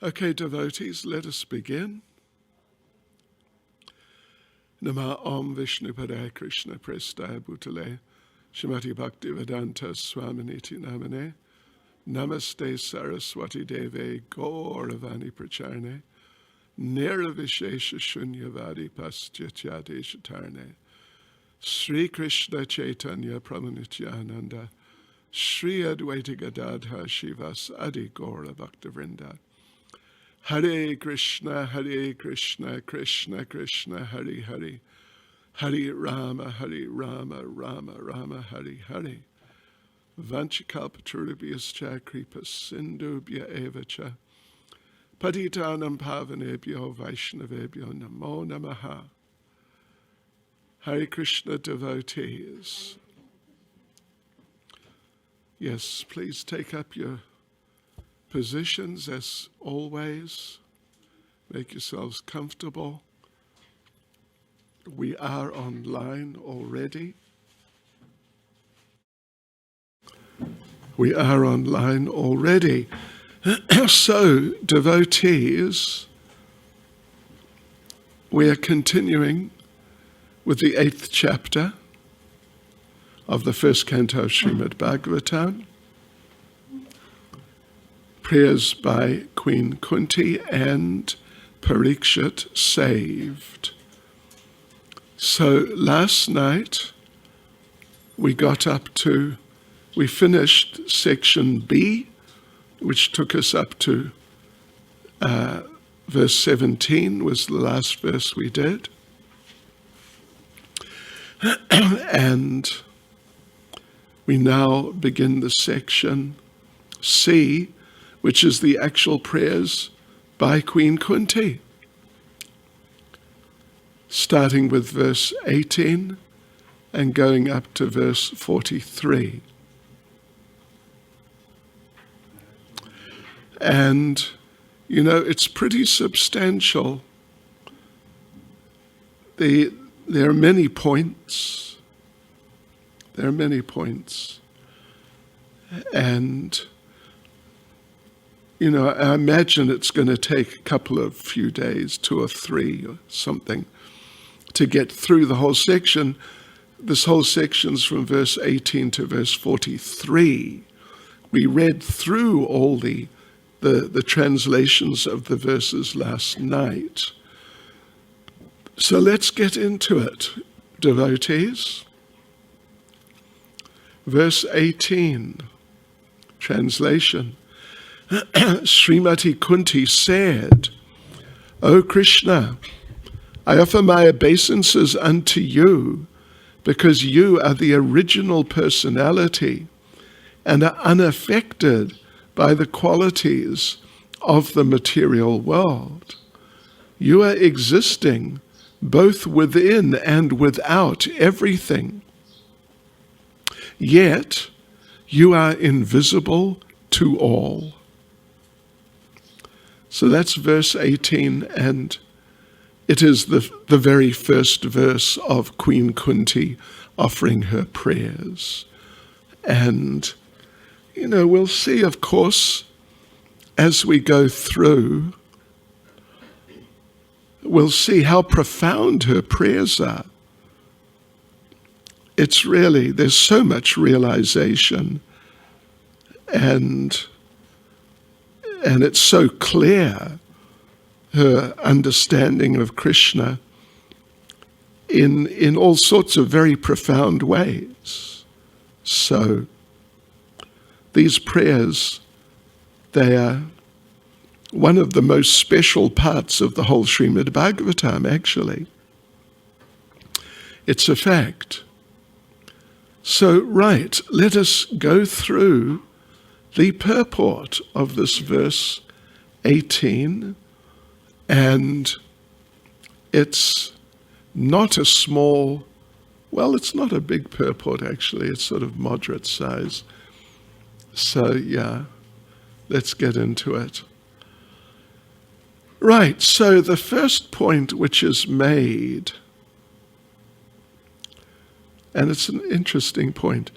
Okay, devotees, let us begin. Nama Om Vishnu Padaya Krishna Prestaya Bhutale Shrimati Bhakti Vedanta Swaminiti Namane Namaste Saraswati Deve Gauravani Pracharne Niravishesha Shunyavadi Paschyatyade Shatarne Sri Krishna Chaitanya Pramanityananda Sri Advaita Gadadha Shivas Adi Gaura Bhaktavrinda Hare Krishna, Krishna Krishna, Hare Hare, Hare Rama, Rama Rama, Hare Hare. Vanchakalpatarubhyascha kripa sindhubhya evacha. Patitanam pavanebhyo vaishnavebhyo namo namaha. Hare Krishna devotees. Yes, please take up your positions as always. Make yourselves comfortable. We are online already. So, devotees, we are continuing with the 8th chapter of the first canto of Srimad Bhagavatam. Prayers by Queen Kunti and Parikshit saved. So last night we finished section B, which took us up to verse 17 was the last verse we did. And we now begin the section C, which is the actual prayers by Queen Kunti, starting with verse 18 and going up to verse 43. And, it's pretty substantial. There are many points. And I imagine it's going to take a few days, 2 or 3 or something, to get through the whole section. This whole section's from verse 18 to verse 43. We read through all the translations of the verses last night. So let's get into it, devotees. Verse 18, translation. Srimati Kunti said, O Krishna, I offer my obeisances unto you because you are the original personality and are unaffected by the qualities of the material world. You are existing both within and without everything. Yet you are invisible to all. So that's verse 18, and it is the very first verse of Queen Kunti offering her prayers. And, we'll see, of course, as we go through, we'll see how profound her prayers are. It's really, there's so much realization, and it's so clear, her understanding of Krishna in all sorts of very profound ways. So these prayers, they are one of the most special parts of the whole Srimad Bhagavatam, actually. It's a fact. So, right, let us go through the purport of this verse 18, and it's not a small, it's not a big purport actually, it's sort of moderate size. So let's get into it. Right, so the first point which is made, and it's an interesting point,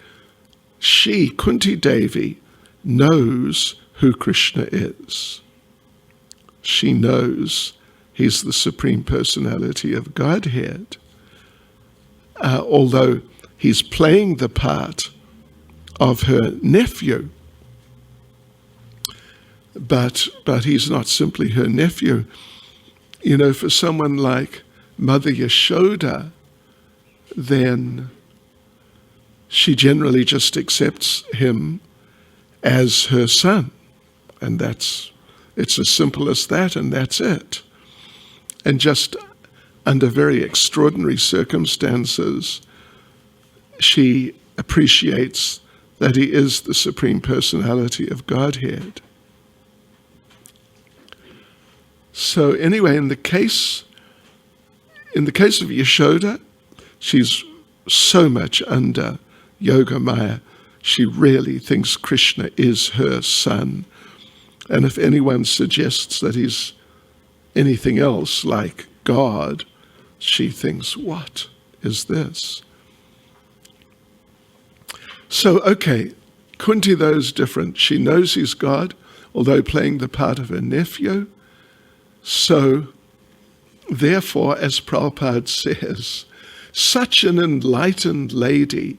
she, Kunti Devi, knows who Krishna is. she knows he's the Supreme Personality of Godhead, although he's playing the part of her nephew. But he's not simply her nephew. You know, for someone like Mother Yashoda, then she generally just accepts him as her son. And it's as simple as that, and that's it. And just under very extraordinary circumstances, she appreciates that he is the Supreme Personality of Godhead. So anyway, in the case of Yashoda, she's so much under Yoga Maya. She really thinks Krishna is her son. And if anyone suggests that he's anything else like God, she thinks, what is this? So, okay, Kunti, though, is different. She knows he's God, although playing the part of her nephew. So, therefore, as Prabhupada says, such an enlightened lady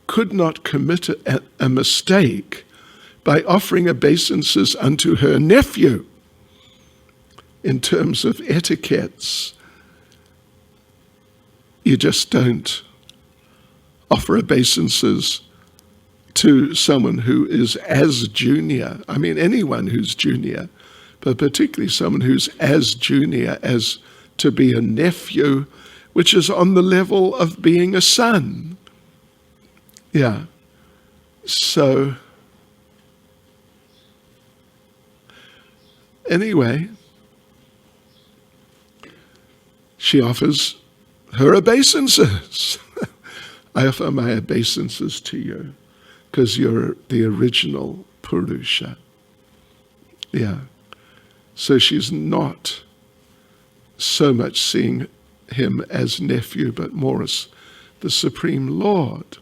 could not commit a mistake by offering obeisances unto her nephew. In terms of etiquettes, you just don't offer obeisances to someone who is as junior. I mean, anyone who's junior, but particularly someone who's as junior as to be a nephew, which is on the level of being a son. Yeah. So, anyway, she offers her obeisances. I offer my obeisances to you because you're the original Purusha. Yeah. So she's not so much seeing him as nephew, but more as the Supreme Lord.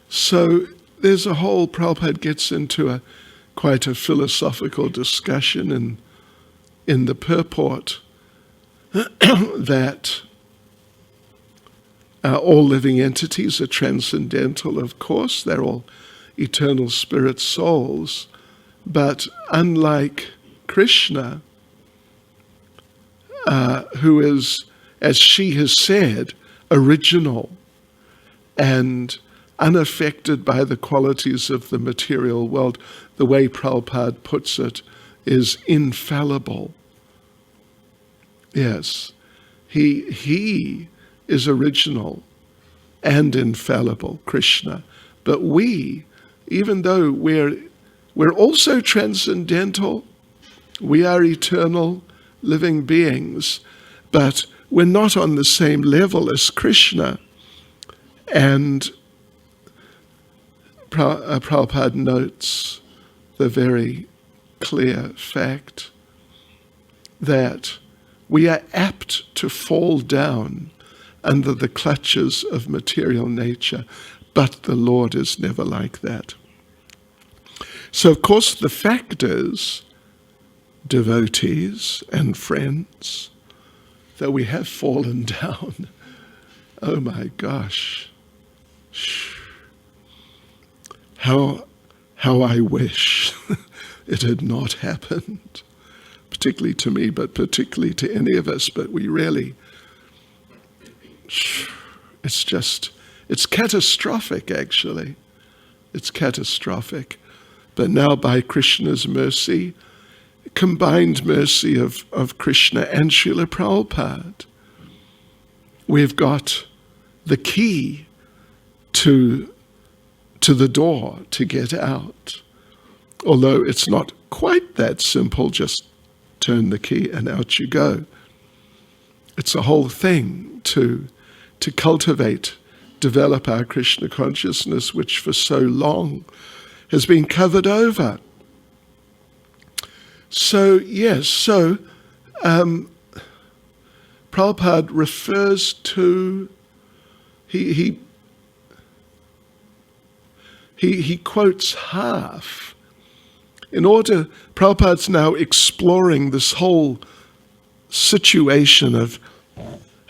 So there's a whole, Prabhupada gets into quite a philosophical discussion in the purport that all living entities are transcendental, of course. They're all eternal spirit souls. But unlike Krishna, who is, as she has said, original and unaffected by the qualities of the material world, the way Prabhupada puts it, is infallible. Yes, he is original and infallible, Krishna. But we, even though we're also transcendental, we are eternal living beings, but we're not on the same level as Krishna. And Prabhupada notes the very clear fact that we are apt to fall down under the clutches of material nature, but the Lord is never like that. So, of course, the fact is, devotees and friends, that we have fallen down. Oh my gosh. How I wish it had not happened, particularly to me, but particularly to any of us. But we really, it's catastrophic, actually. It's catastrophic. But now by Krishna's mercy, combined mercy of Krishna and Srila Prabhupada, we've got the key to the door to get out. Although it's not quite that simple, just turn the key and out you go. It's a whole thing to cultivate, develop our Krishna consciousness, which for so long has been covered over. So, yes, Prabhupada refers to, he quotes half Prabhupada's now exploring this whole situation of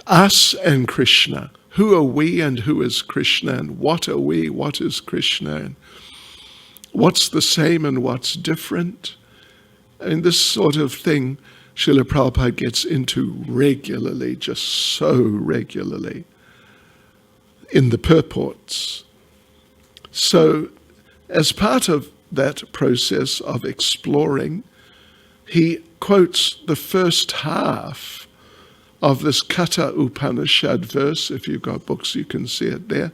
us and Krishna. Who are we and who is Krishna? And what are we? What is Krishna? And what's the same and what's different? And this sort of thing Srila Prabhupada gets into regularly, just so regularly, in the purports. So as part of that process of exploring, he quotes the first half of this Katha Upanishad verse. If you've got books, you can see it there.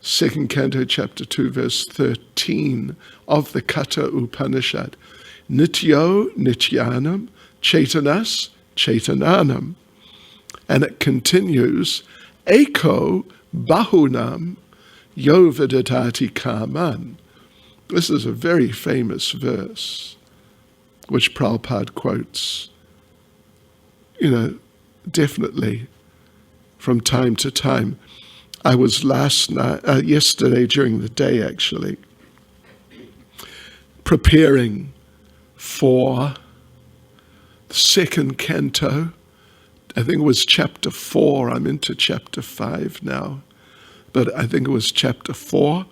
2nd Canto, Chapter 2, verse 13 of the Katha Upanishad. Nityo Nityanam Chaitanas Chaitananam. And it continues, Eko Bahunam Yo Vidadati Kaman. This is a very famous verse, which Prabhupada quotes, definitely from time to time. I was yesterday during the day actually, preparing for the 2nd canto. I think it was chapter 4. I'm into chapter 5 now, but I think it was chapter 4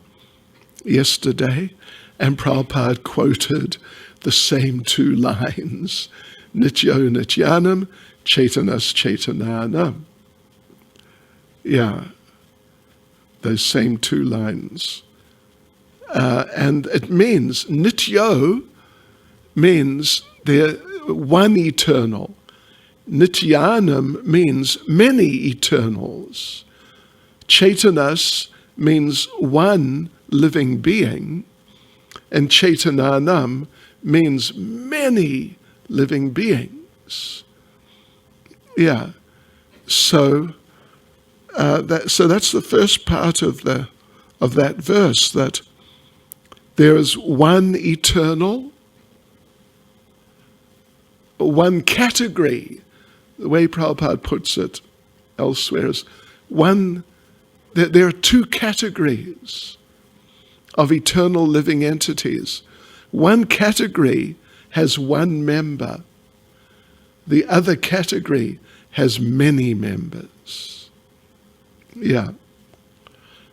yesterday, and Prabhupada quoted the same 2 lines, Nityo Nityanam, Chaitanas Chaitananam. Yeah, those same 2 lines. And it means, Nityo means they're one eternal. Nityanam means many eternals. Chaitanas means one living being, and Chaitananam means many living beings. Yeah. So that's the first part of that verse, that there is one eternal, one category. The way Prabhupada puts it elsewhere is there are 2 categories of eternal living entities. One category has one member. The other category has many members. Yeah.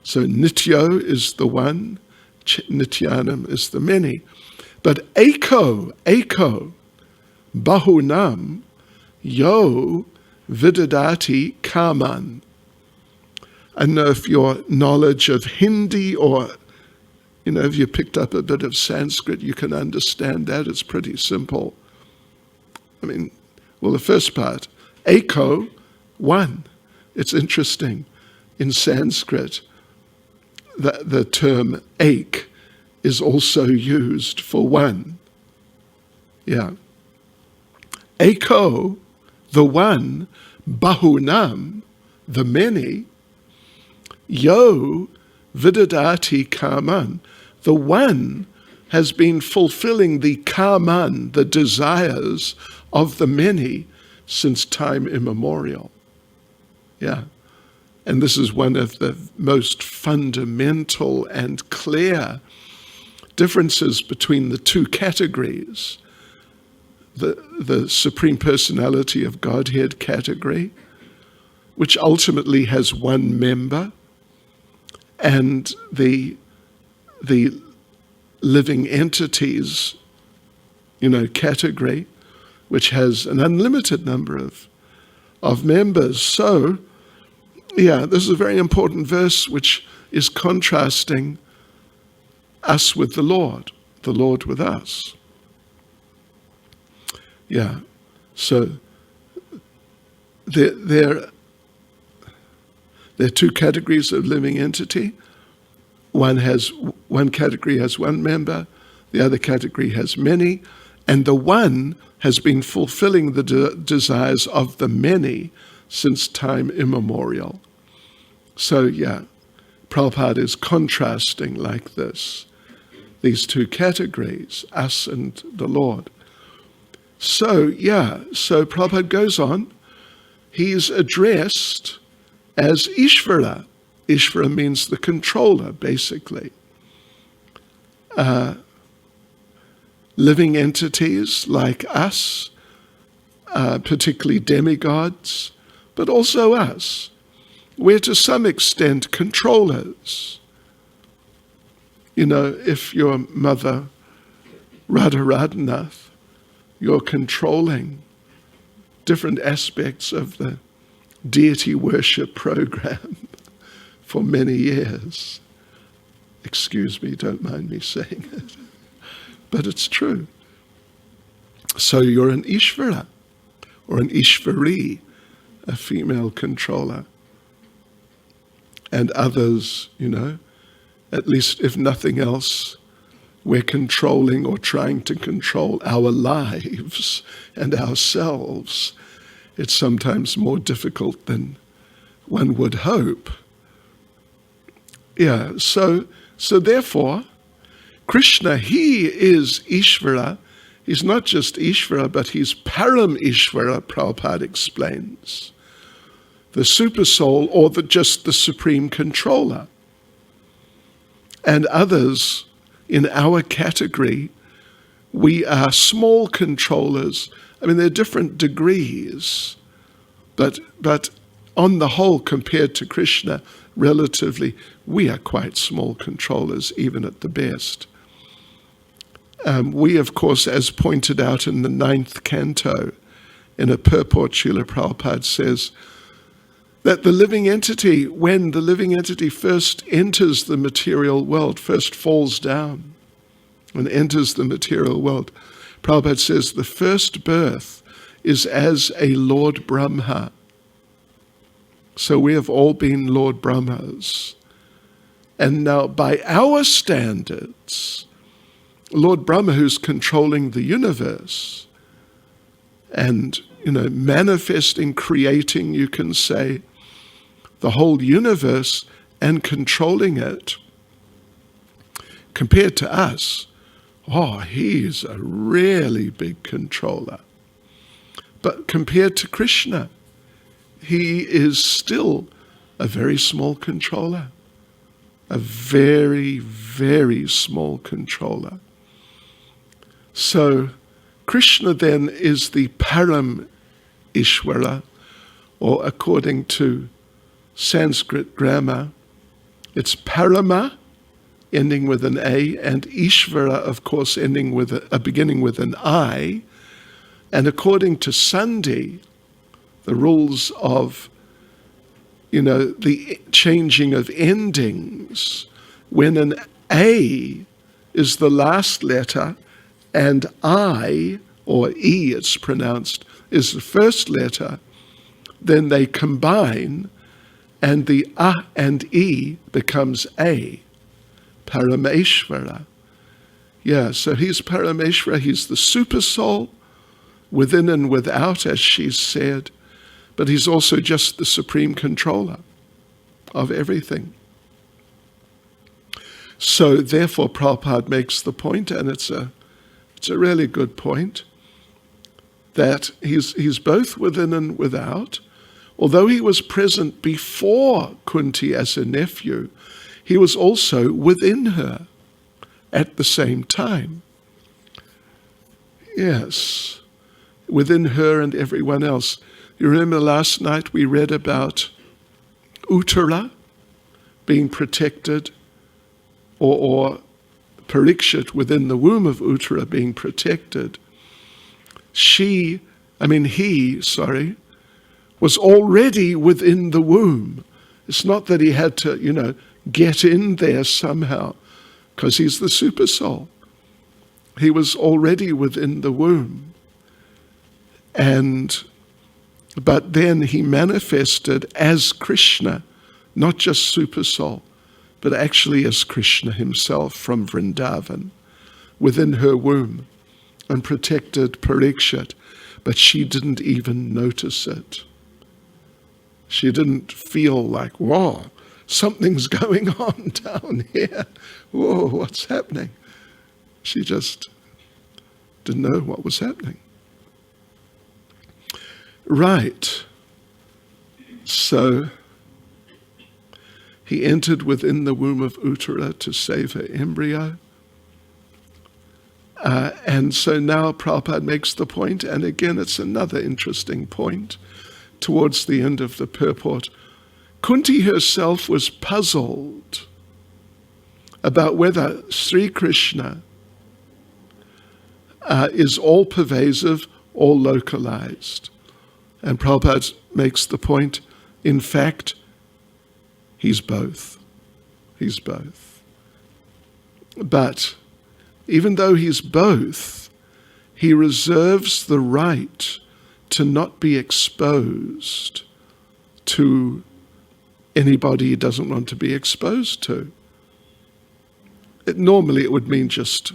So Nityo is the one, Nityanam is the many. But Eko, Bahunam, Yo Vidadati Kaman. I don't know if your knowledge of Hindi or, if you picked up a bit of Sanskrit, you can understand that. It's pretty simple. The first part, Eko, one. It's interesting. In Sanskrit, the term ek is also used for one. Yeah. Eko, the one, Bahunam, the many, Yo Vidadati Kaman, the one has been fulfilling the kaman, the desires of the many since time immemorial. Yeah. And this is one of the most fundamental and clear differences between the 2 categories. The Supreme Personality of Godhead category, which ultimately has one member, and the living entities, category, which has an unlimited number of members. So, yeah, this is a very important verse which is contrasting us with the Lord with us. Yeah, so there are 2 categories of living entity. One category has one member, the other category has many, and the one has been fulfilling the desires of the many since time immemorial. So yeah, Prabhupada is contrasting like this, these 2 categories, us and the Lord. So Prabhupada goes on, he's addressed as Ishvara. Ishvara means the controller, basically. living entities like us, particularly demigods, but also us. We're to some extent controllers. You know, if your mother, Radharanath, you're controlling different aspects of the deity worship program for many years. Excuse me, don't mind me saying it. But it's true. So you're an Ishvara, or an Ishvari, a female controller. And others, you know, at least if nothing else, we're controlling or trying to control our lives and ourselves. It's sometimes more difficult than one would hope. Yeah, so therefore, Krishna, he is Ishvara. He's not just Ishvara, but he's Param Ishvara, Prabhupada explains. The super soul, or just the supreme controller. And others in our category, we are small controllers. I mean, there are different degrees, but on the whole, compared to Krishna, relatively, we are quite small controllers, even at the best. We, of course, as pointed out in the 9th canto, in a purport, Srila Prabhupada says that the living entity, when the living entity first enters the material world, first falls down and enters the material world, Prabhupada says the first birth is as a Lord Brahma. So we have all been Lord Brahmas. And now by our standards, Lord Brahma, who's controlling the universe and, you know, manifesting, creating, you can say, the whole universe and controlling it, compared to us, he's a really big controller. But compared to Krishna, he is still a very small controller, a very, very small controller. So Krishna then is the Param Ishvara, or according to Sanskrit grammar, it's Parama, ending with an A, and Ishvara, of course, ending with beginning with an I. And according to Sandhi, the rules of, you know, the changing of endings, when an A is the last letter and I, or E it's pronounced, is the first letter, then they combine and the A and E becomes A, Parameshvara. Yeah, so he's Parameshvara, he's the super soul, within and without, as she said, but he's also just the supreme controller of everything. So therefore Prabhupada makes the point, and it's a really good point, that he's both within and without. Although he was present before Kunti as a nephew, he was also within her at the same time. Yes, within her and everyone else. You remember last night we read about Uttara being protected, or Parikshit within the womb of Uttara being protected. He was already within the womb. It's not that he had to, you know, get in there somehow, because he's the super soul. He was already within the womb. But then he manifested as Krishna, not just super soul, but actually as Krishna himself from Vrindavan, within her womb, and protected Parikshit, but she didn't even notice it. She didn't feel like, whoa, something's going on down here. Whoa, what's happening? She just didn't know what was happening. Right. So he entered within the womb of Uttara to save her embryo. And so now Prabhupada makes the point, and again it's another interesting point towards the end of the purport. Kunti herself was puzzled about whether Sri Krishna is all-pervasive or localized. And Prabhupada makes the point, in fact, he's both. He's both. But even though he's both, he reserves the right to not be exposed to anybody he doesn't want to be exposed to. Normally it would mean just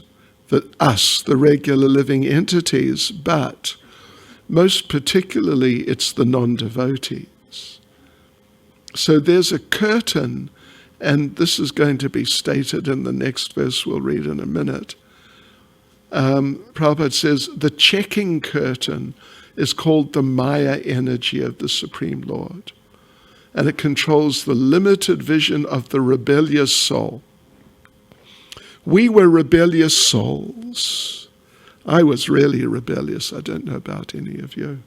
us, the regular living entities, but most particularly it's the non-devotees. So there's a curtain, and this is going to be stated in the next verse we'll read in a minute. Prabhupada says, the checking curtain is called the Maya energy of the Supreme Lord, and it controls the limited vision of the rebellious soul. We were rebellious souls. I was really rebellious. I don't know about any of you.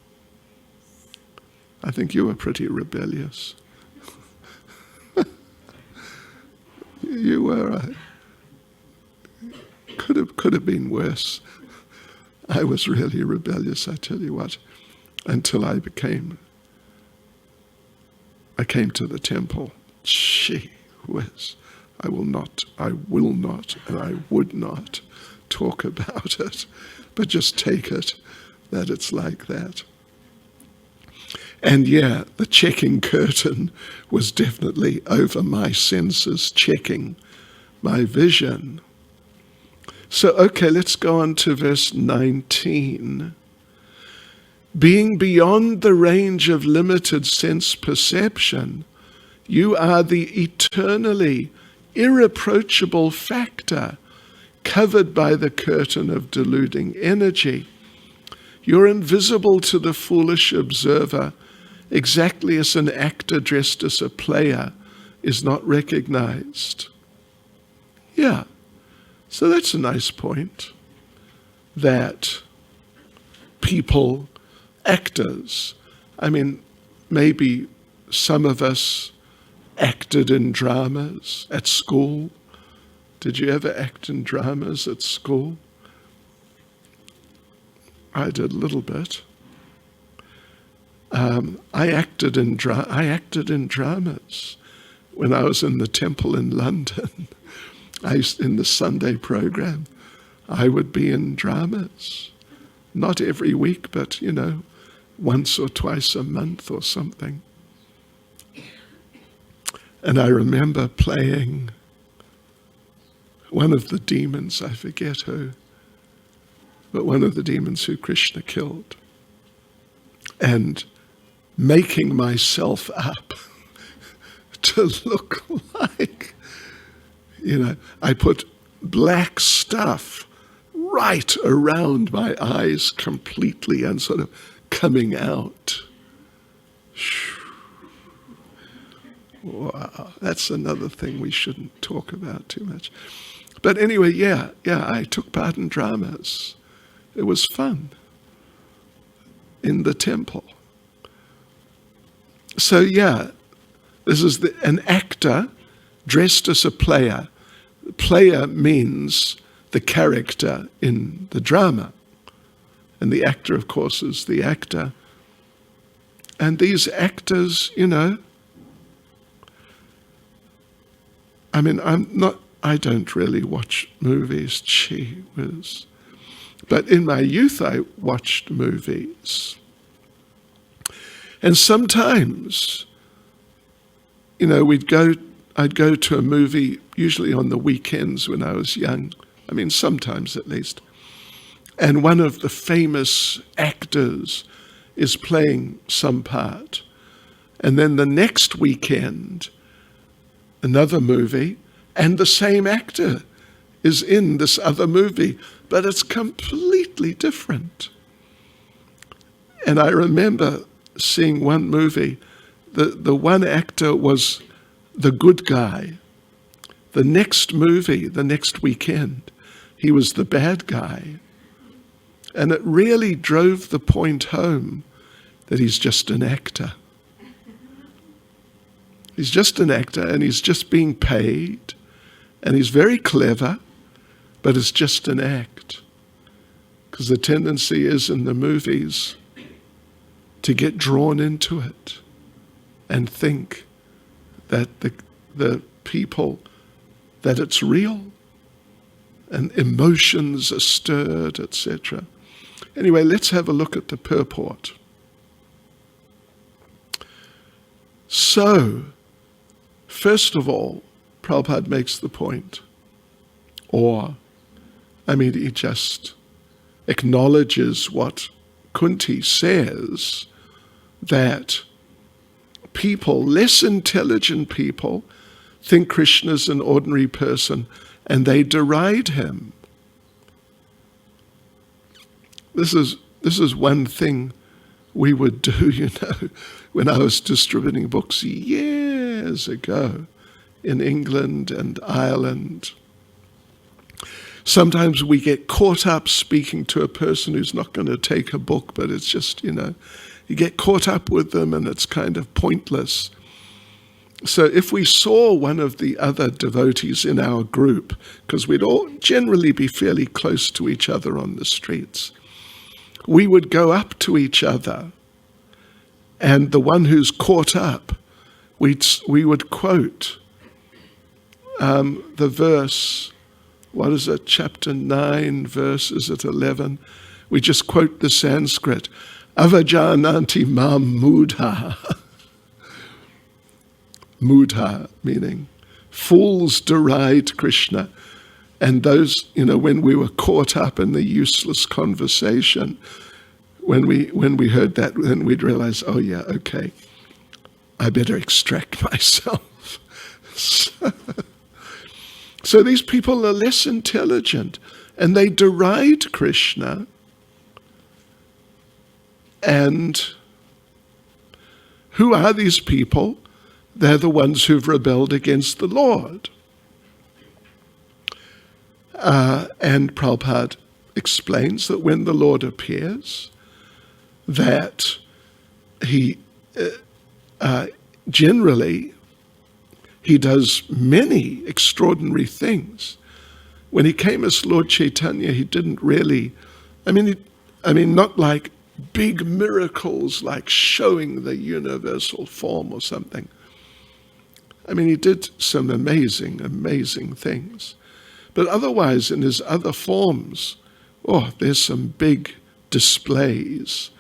I think you were pretty rebellious. You were. Could have been worse. I was really rebellious, I tell you what, until I came to the temple. Gee whiz. I will not, and I would not talk about it, but just take it that it's like that. And yeah, the checking curtain was definitely over my senses, checking my vision. So, okay, let's go on to verse 19. Being beyond the range of limited sense perception, you are the eternally irreproachable factor covered by the curtain of deluding energy. You're invisible to the foolish observer, exactly as an actor dressed as a player is not recognized. Yeah, so that's a nice point, that people, actors, I mean, maybe some of us acted in dramas at school. Did you ever act in dramas at school? I did a little bit. I acted in dramas when I was in the temple in London. In the Sunday program, I would be in dramas. Not every week, but, once or twice a month or something. And I remember playing one of the demons, I forget who, but one of the demons who Krishna killed, and making myself up to look like, I put black stuff right around my eyes completely and sort of coming out. Wow, that's another thing we shouldn't talk about too much. But anyway, yeah, I took part in dramas. It was fun in the temple. So yeah, this is an actor dressed as a player. Player means the character in the drama. And the actor, of course, is the actor. And these actors, I don't really watch movies, gee whiz. But in my youth, I watched movies. And sometimes, I'd go to a movie, usually on the weekends when I was young. Sometimes at least. And one of the famous actors is playing some part. And then the next weekend, another movie, and the same actor is in this other movie, but it's completely different. And I remember seeing one movie, the one actor was the good guy. The next movie, the next weekend, he was the bad guy. And it really drove the point home that he's just an actor. He's just an actor, and he's just being paid, and he's very clever, but it's just an act. Because the tendency is in the movies to get drawn into it and think that the people, that it's real, and emotions are stirred, etc. Anyway, let's have a look at the purport. So, first of all, Prabhupada makes the point, he just acknowledges what Kunti says, that people, less intelligent people, think Krishna's an ordinary person and they deride him. This is one thing we would do, when I was distributing books years ago in England and Ireland. Sometimes we get caught up speaking to a person who's not going to take a book, but it's just, you get caught up with them and it's kind of pointless. So if we saw one of the other devotees in our group, because we'd all generally be fairly close to each other on the streets, we would go up to each other, and the one who's caught up, we would quote the verse, what is it, chapter 9, verse, is it 11? We just quote the Sanskrit, avajananti mam mudha. Mudha, meaning fools deride Krishna. And those, when we were caught up in the useless conversation, when we heard that, then we'd realize, oh yeah, okay, I better extract myself. So these people are less intelligent, and they deride Krishna. And who are these people? They're the ones who've rebelled against the Lord. And Prabhupada explains that when the Lord appears, that he generally, he does many extraordinary things. When he came as Lord Chaitanya, he didn't really, not like big miracles like showing the universal form or something. He did some amazing, amazing things. But otherwise, in his other forms, there's some big displays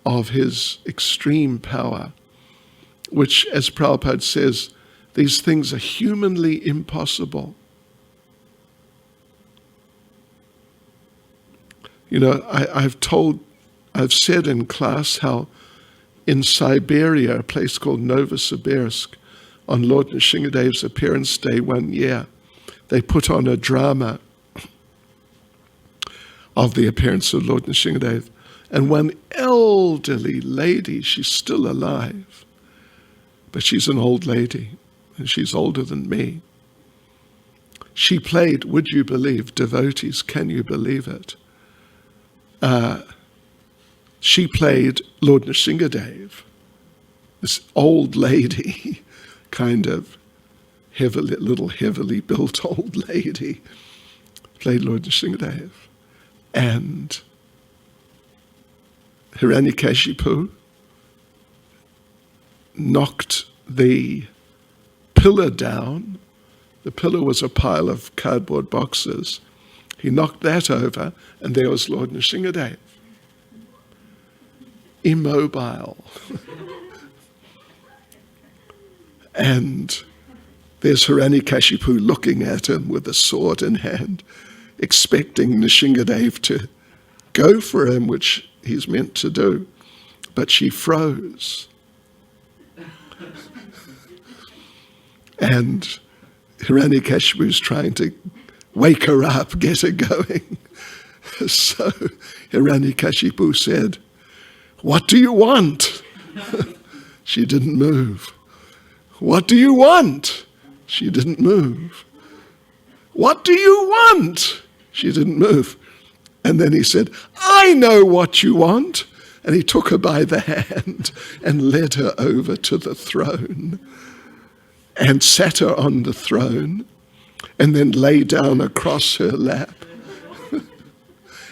of his extreme power, which, as Prabhupada says, these things are humanly impossible. I've said in class how in Siberia, a place called Novosibirsk, on Lord Nrsingadev's appearance day one year, they put on a drama of the appearance of Lord Nrsingadev. And one elderly lady, she's still alive, but she's an old lady, and she's older than me. She played, would you believe, devotees, can you believe it? She played Lord Nrsingadev, this old lady, kind of heavily built old lady, played Lord Nrsingadev. And Hiranyakashipu knocked the pillar down. The pillar was a pile of cardboard boxes. He knocked that over, and there was Lord Nrsingadev, immobile. And there's Hiranyakashipu looking at him with a sword in hand, expecting Nrsingadev to go for him, which he's meant to do. But she froze. And Hiranyakashipu's trying to wake her up, get her going. So Hiranyakashipu said, "What do you want?" She didn't move. "What do you want?" She didn't move. "What do you want?" She didn't move. And then he said, I know what you want. And he took her by the hand and led her over to the throne and sat her on the throne and then lay down across her lap.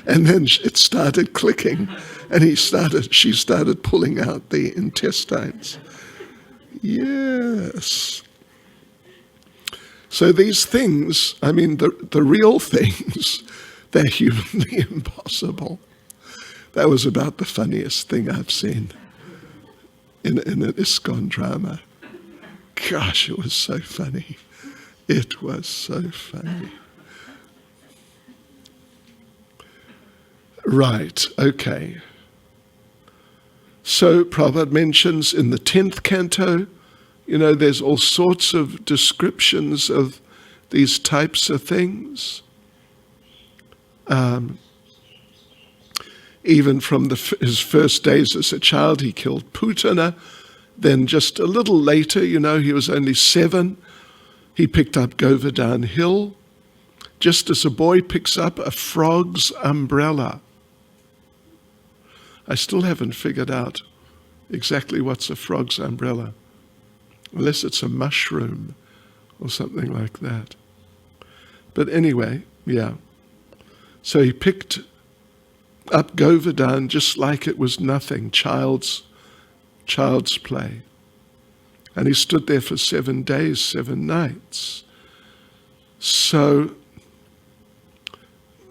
And then it started clicking and she started pulling out the intestines. Yes. So these things, I mean, the real things, they're humanly impossible. That was about the funniest thing I've seen in an ISKCON drama. Gosh, it was so funny. It was so funny. Right, okay. So Prabhupada mentions in the 10th canto, there's all sorts of descriptions of these types of things. Even from his first days as a child, he killed Putana. Then just a little later, he was only 7. He picked up Govardhan Hill, just as a boy picks up a frog's umbrella. I still haven't figured out exactly what's a frog's umbrella, unless it's a mushroom or something like that. But anyway, yeah. So he picked up Govardhan just like it was nothing, child's play. And he stood there for 7 days, 7 nights. So,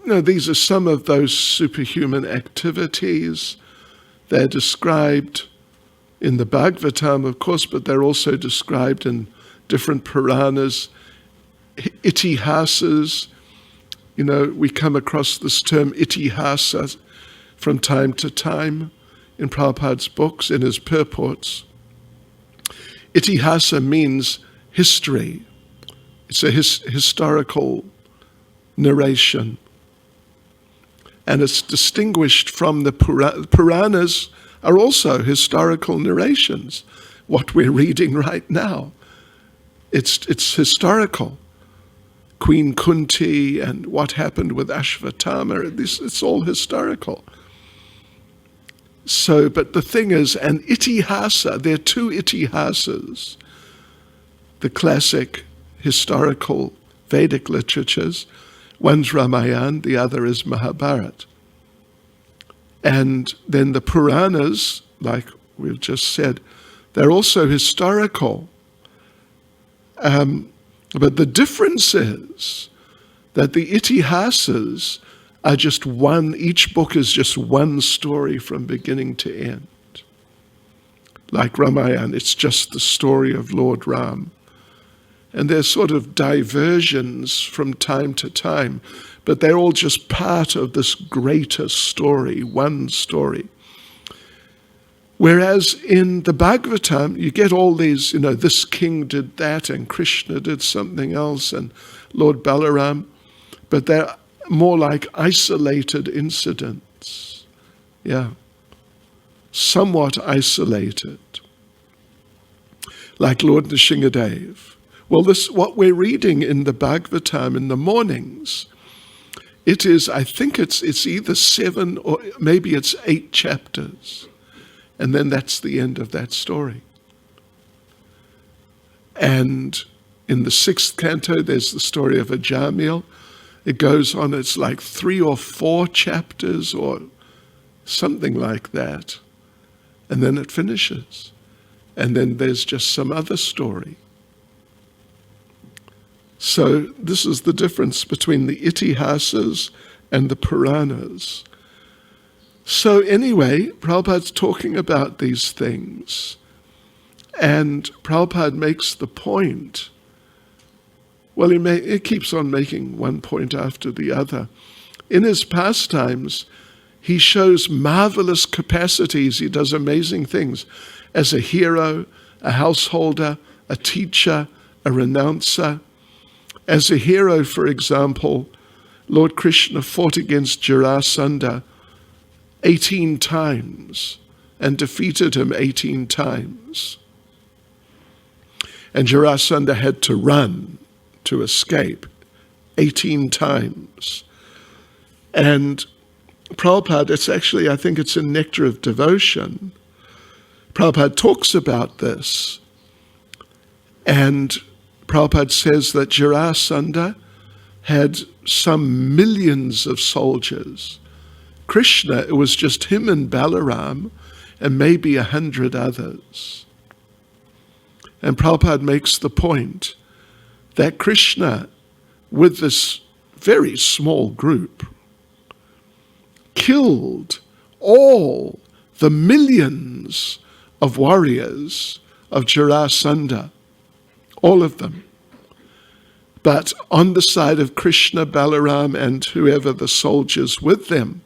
these are some of those superhuman activities. They're described in the Bhagavatam, of course, but they're also described in different Puranas, itihasas. We come across this term itihasa from time to time in Prabhupada's books, in his purports. Itihasa means history. It's a historical narration. And it's distinguished from the Puranas are also historical narrations. What we're reading right now, it's historical. Queen Kunti and what happened with Ashvatthama, it's all historical. So, but the thing is, an itihasa, there are 2 itihasas, the classic historical Vedic literatures. One's Ramayana, the other is Mahabharata. And then the Puranas, like we've just said, they're also historical. But the difference is that the itihasas are just one, each book is just one story from beginning to end. Like Ramayana, it's just the story of Lord Ram. And there's sort of diversions from time to time, but they're all just part of this greater story, one story. Whereas in the Bhagavatam, you get all these, this king did that, and Krishna did something else, and Lord Balaram, but they're more like isolated incidents. Yeah. Somewhat isolated. Like Lord Nrsingadev. Well, what we're reading in the Bhagavatam in the mornings, it is, I think it's either 7 or maybe it's 8 chapters. And then that's the end of that story. And in the 6th canto, there's the story of Ajamil. It goes on, it's like 3 or 4 chapters or something like that. And then it finishes. And then there's just some other story. So this is the difference between the itihasas and the Puranas. So anyway, Prabhupada's talking about these things. And Prabhupada makes the point. Well, he keeps on making one point after the other. In his pastimes, he shows marvelous capacities. He does amazing things as a hero, a householder, a teacher, a renouncer. As a hero, for example, Lord Krishna fought against Jarasandha 18 times and defeated him 18 times. And Jarasandha had to run to escape 18 times. And Prabhupada, it's actually, I think it's in Nectar of Devotion, Prabhupada talks about this. And Prabhupada says that Jarasandha had some millions of soldiers. Krishna, it was just him and Balaram and maybe 100 others. And Prabhupada makes the point that Krishna, with this very small group, killed all the millions of warriors of Jarasandha, all of them. But on the side of Krishna, Balaram, and whoever the soldiers with them,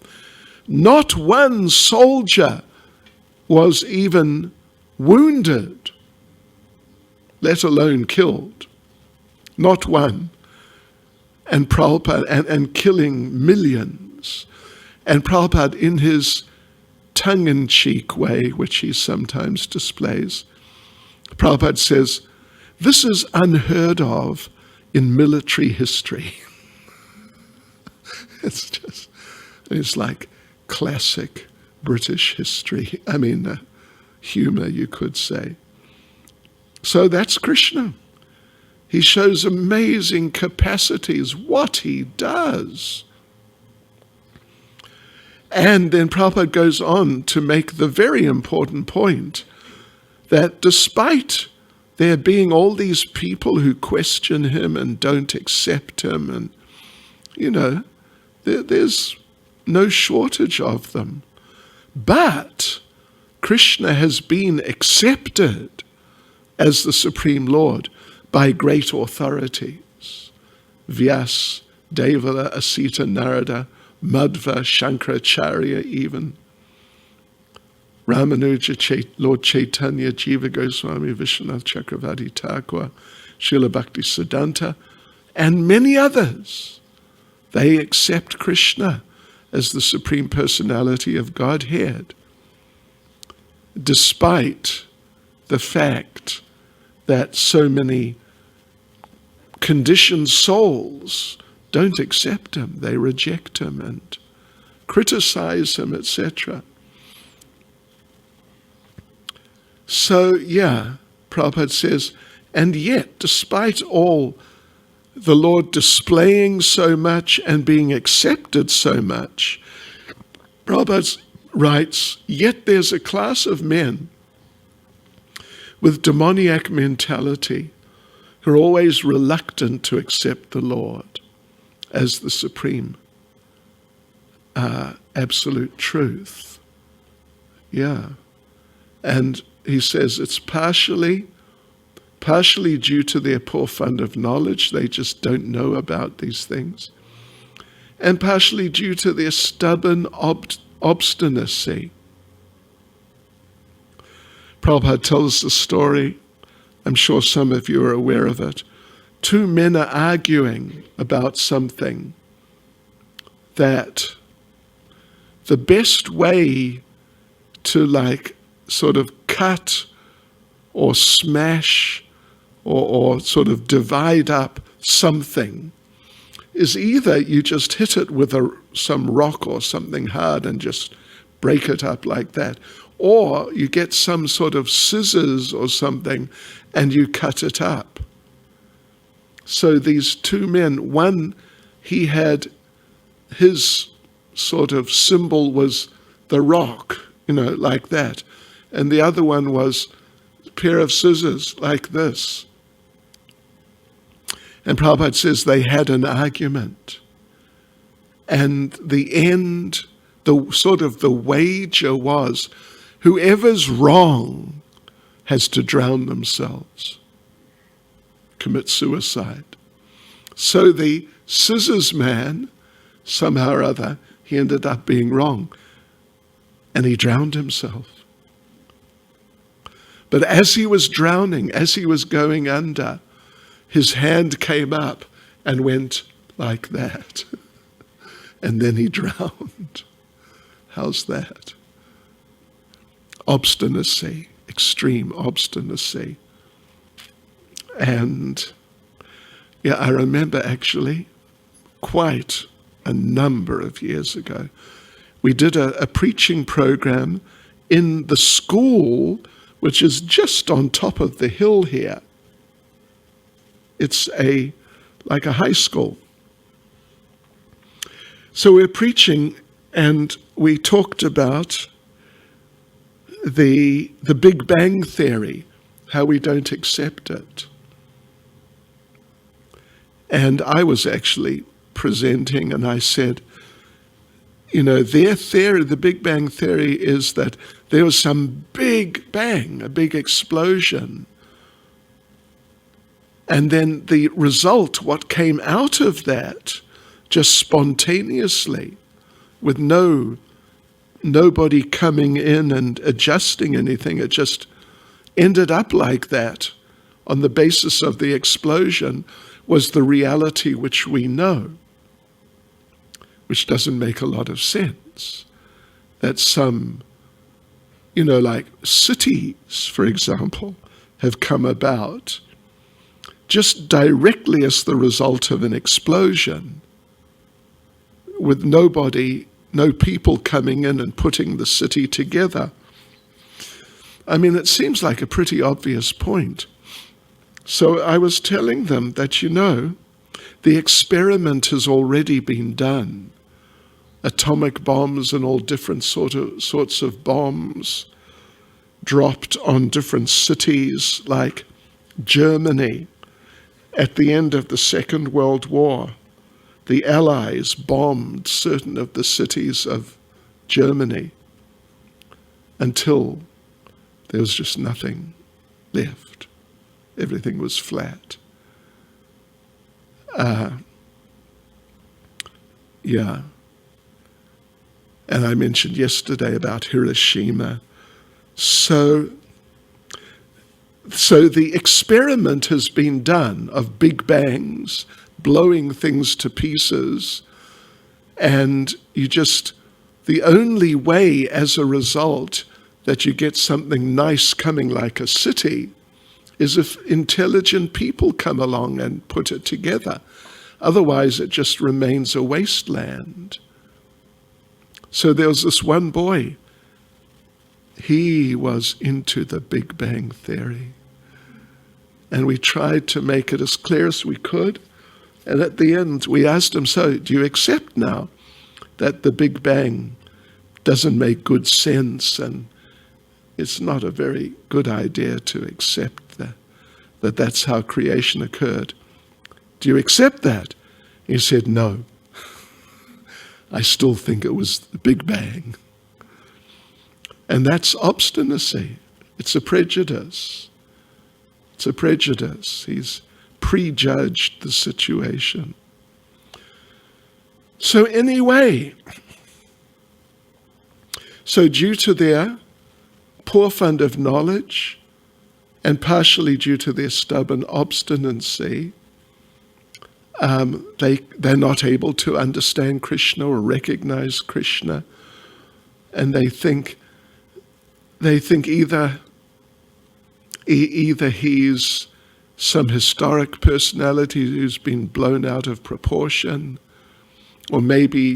not one soldier was even wounded, let alone killed. Not one. And Prabhupada, and killing millions. And Prabhupada, in his tongue-in-cheek way, which he sometimes displays, Prabhupada says, this is unheard of in military history. It's like classic British history. I mean, humor, you could say. So that's Krishna. He shows amazing capacities, what he does. And then Prabhupada goes on to make the very important point that despite there being all these people who question him and don't accept him, and, you know, there's no shortage of them. But Krishna has been accepted as the Supreme Lord by great authorities. Vyas, Devala, Asita, Narada, Madhva, Shankaracharya even. Ramanuja, Lord Chaitanya, Jiva Goswami, Vishwanath Chakravarti Thakur, Srila Bhakti Siddhanta, and many others. They accept Krishna as the Supreme Personality of Godhead, despite the fact that so many conditioned souls don't accept him. They reject him and criticize him, etc. So, yeah, Prabhupada says, and yet, despite all the Lord displaying so much and being accepted so much, Prabhupada writes, yet there's a class of men with demoniac mentality who are always reluctant to accept the Lord as the supreme absolute truth. Yeah. And he says it's partially due to their poor fund of knowledge, they just don't know about these things, and partially due to their stubborn obstinacy. Prabhupada tells the story, I'm sure some of you are aware of it. Two men are arguing about something that the best way to sort of cut or smash or sort of divide up something is either you just hit it with some rock or something hard and just break it up like that, or you get some sort of scissors or something and you cut it up. So these two men, one, he had his sort of symbol was the rock, like that. And the other one was a pair of scissors like this. And Prabhupada says they had an argument. And the end, the wager was, whoever's wrong has to drown themselves, commit suicide. So the scissors man, somehow or other, he ended up being wrong. And he drowned himself. But as he was drowning, as he was going under, his hand came up and went like that. And then he drowned. How's that? Obstinacy, extreme obstinacy. And yeah, I remember actually quite a number of years ago. We did a preaching program in the school, which is just on top of the hill here. It's like a high school. So we're preaching, and we talked about the Big Bang Theory, how we don't accept it. And I was actually presenting, and I said, their theory, the Big Bang Theory, is that there was some big bang, a big explosion. And then the result, what came out of that, just spontaneously, with nobody coming in and adjusting anything, it just ended up like that on the basis of the explosion, was the reality which we know, which doesn't make a lot of sense. That some, like cities, for example, have come about just directly as the result of an explosion, with no people coming in and putting the city together. I mean, it seems like a pretty obvious point. So I was telling them that, the experiment has already been done. Atomic bombs and all different sorts of bombs dropped on different cities, like Germany. At the end of the Second World War, the Allies bombed certain of the cities of Germany until there was just nothing left. Everything was flat. And I mentioned yesterday about Hiroshima. So the experiment has been done of big bangs, blowing things to pieces, and the only way as a result that you get something nice coming like a city is if intelligent people come along and put it together. Otherwise, it just remains a wasteland. So there was this one boy. He was into the Big Bang Theory. And we tried to make it as clear as we could. And at the end, we asked him, so do you accept now that the Big Bang doesn't make good sense, and it's not a very good idea to accept that that's how creation occurred? Do you accept that? He said, no. I still think it was the Big Bang. And that's obstinacy. It's a prejudice. It's a prejudice. He's prejudged the situation. So anyway, due to their poor fund of knowledge, and partially due to their stubborn obstinacy, they're not able to understand Krishna or recognize Krishna, and they think either he's some historic personality who's been blown out of proportion, or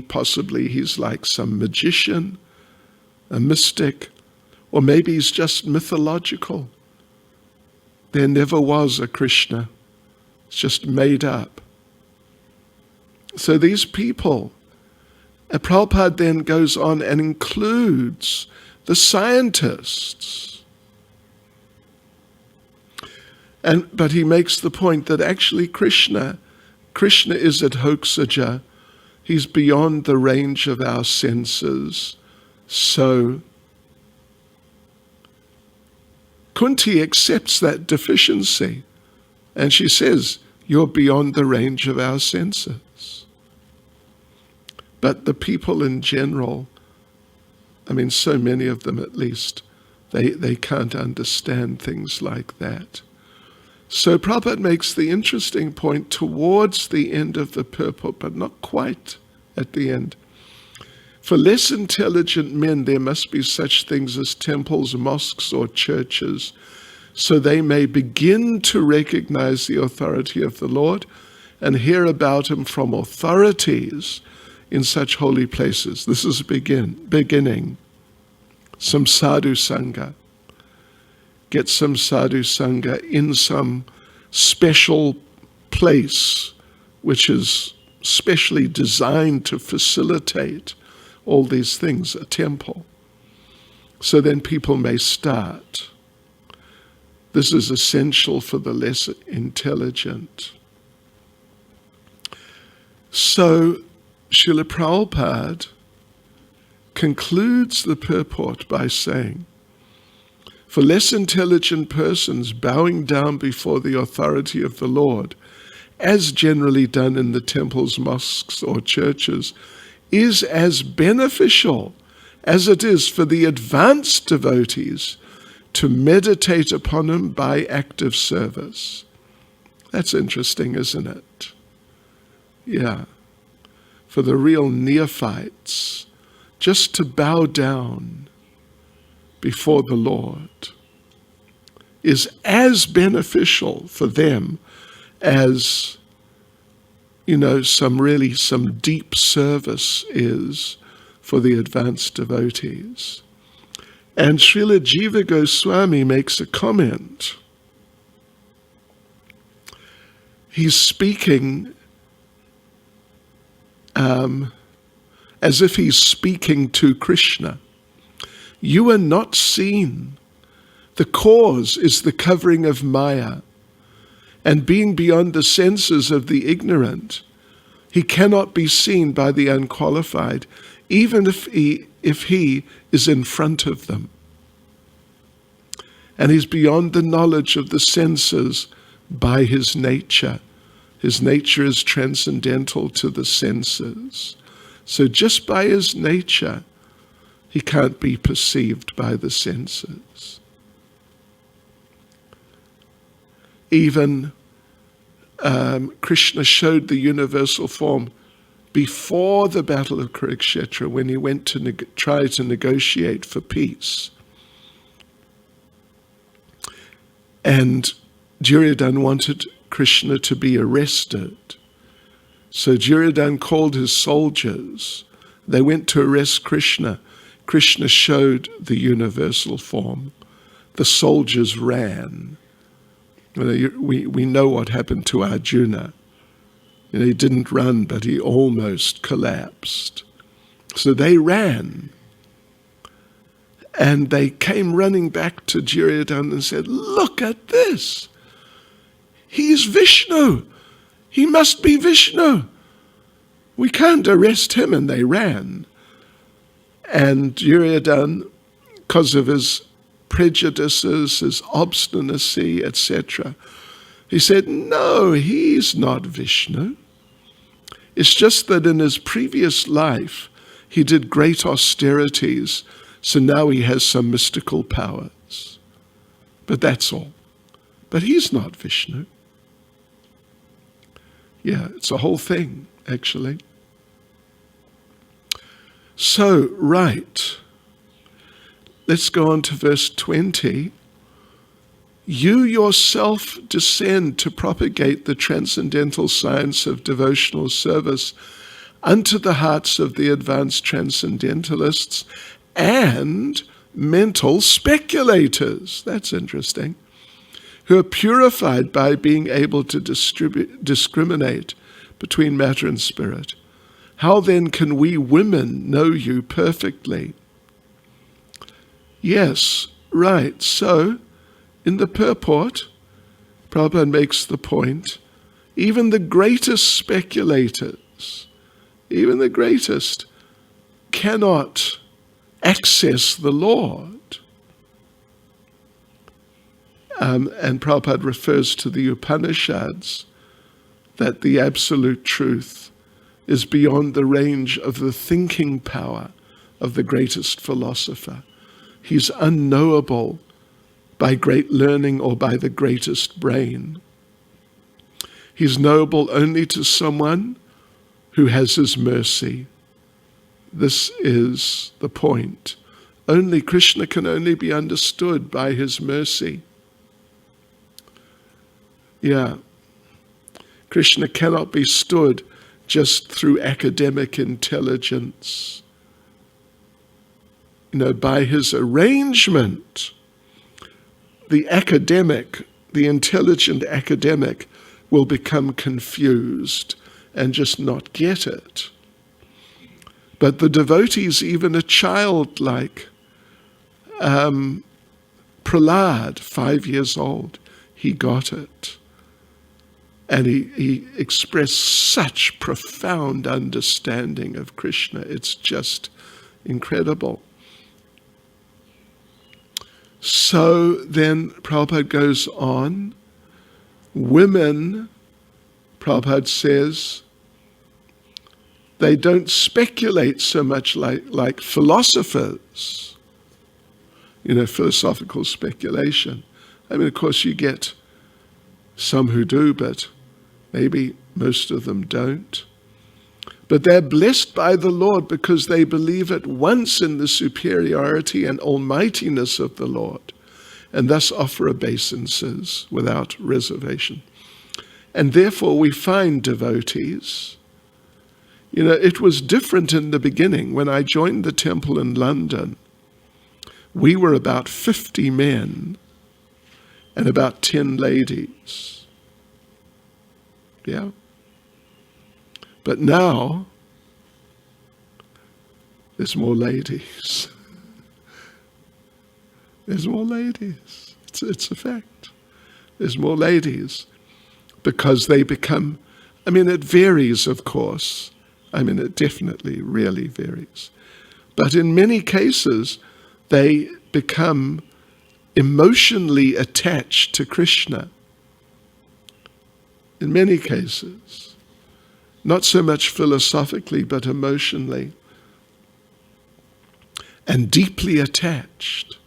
possibly he's like some magician, a mystic, or maybe he's just mythological. There never was a Krishna. It's just made up. So these people, Prabhupada then goes on and includes the scientists. But he makes the point that actually Krishna is adhokshaja. He's beyond the range of our senses. So Kunti accepts that deficiency, and she says, you're beyond the range of our senses. But the people in general, so many of them at least, they can't understand things like that. So Prabhupada makes the interesting point towards the end of the purport, but not quite at the end. For less intelligent men, there must be such things as temples, mosques, or churches, so they may begin to recognize the authority of the Lord and hear about him from authorities in such holy places. This is beginning. Some sadhu sangha. Get some sadhu sangha in some special place which is specially designed to facilitate all these things, a temple. So then people may start. This is essential for the less intelligent. So Srila Prabhupada concludes the purport by saying, for less intelligent persons, bowing down before the authority of the Lord, as generally done in the temples, mosques, or churches, is as beneficial as it is for the advanced devotees to meditate upon him by active service. That's interesting, isn't it? Yeah. For the real neophytes, just to bow down before the Lord is as beneficial for them as, some deep service is for the advanced devotees. And Srila Jiva Goswami makes a comment. He's speaking as if he's speaking to Krishna. You are not seen. The cause is the covering of Maya. And being beyond the senses of the ignorant, he cannot be seen by the unqualified, even if he is in front of them. And he's beyond the knowledge of the senses by his nature. His nature is transcendental to the senses. So just by his nature, he can't be perceived by the senses. Even Krishna showed the universal form before the Battle of Kurukshetra when he went to try to negotiate for peace. And Duryodhana wanted Krishna to be arrested. So Duryodhana called his soldiers. They went to arrest Krishna. Krishna showed the universal form. The soldiers ran. We know what happened to Arjuna. He didn't run, but he almost collapsed. So they ran. And they came running back to Duryodhana and said, look at this. He's Vishnu. He must be Vishnu. We can't arrest him. And they ran. And Duryodhana, because of his prejudices, his obstinacy, etc., he said, no, he's not Vishnu. It's just that in his previous life, he did great austerities, so now he has some mystical powers. But that's all. But he's not Vishnu. Yeah, it's a whole thing, actually. So, right. Let's go on to verse 20. You yourself descend to propagate the transcendental science of devotional service unto the hearts of the advanced transcendentalists and mental speculators. That's interesting. Who are purified by being able to discriminate between matter and spirit. How then can we women know you perfectly? Yes, right. So, in the purport, Prabhupada makes the point, even the greatest speculators, even the greatest, cannot access the Lord. And Prabhupada refers to the Upanishads, that the absolute truth is beyond the range of the thinking power of the greatest philosopher. He's unknowable by great learning or by the greatest brain. He's knowable only to someone who has his mercy. This is the point. Krishna can only be understood by his mercy. Yeah. Krishna cannot be stood just through academic intelligence. By his arrangement, the intelligent academic will become confused and just not get it. But the devotees, even a child like Prahlad, 5 years old, he got it. And he expressed such profound understanding of Krishna. It's just incredible. So then Prabhupada goes on. Women, Prabhupada says, they don't speculate so much like philosophers, philosophical speculation. I mean, of course, you get some who do, but maybe most of them don't. But they're blessed by the Lord because they believe at once in the superiority and almightiness of the Lord, and thus offer obeisances without reservation. And therefore we find devotees. It was different in the beginning. When I joined the temple in London, we were about 50 men and about 10 ladies. Yeah. But now, there's more ladies. There's more ladies. It's a fact. There's more ladies because they become, it varies, of course. It definitely really varies. But in many cases, they become emotionally attached to Krishna. In many cases. Not so much philosophically, but emotionally. And deeply attached.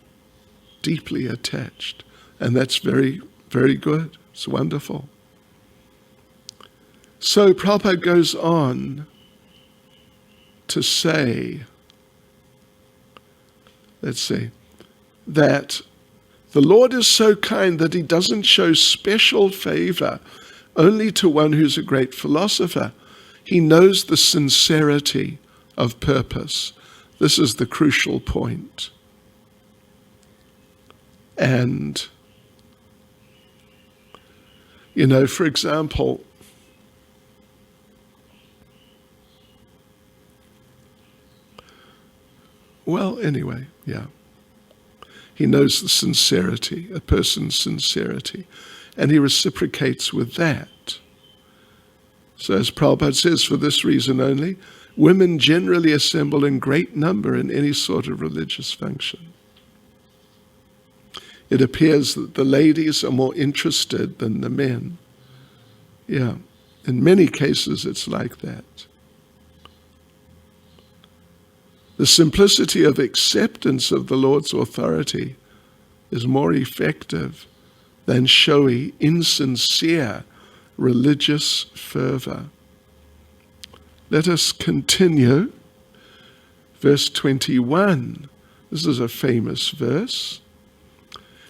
Deeply attached. And that's very, very good. It's wonderful. So Prabhupada goes on to say, that the Lord is so kind that he doesn't show special favor only to one who's a great philosopher. He knows the sincerity of purpose. This is the crucial point. And, for example, he knows the sincerity, a person's sincerity, and he reciprocates with that. So as Prabhupada says, for this reason only, women generally assemble in great number in any sort of religious function. It appears that the ladies are more interested than the men. Yeah, in many cases it's like that. The simplicity of acceptance of the Lord's authority is more effective than showy, insincere religious fervor. Let us continue. Verse 21. This is a famous verse.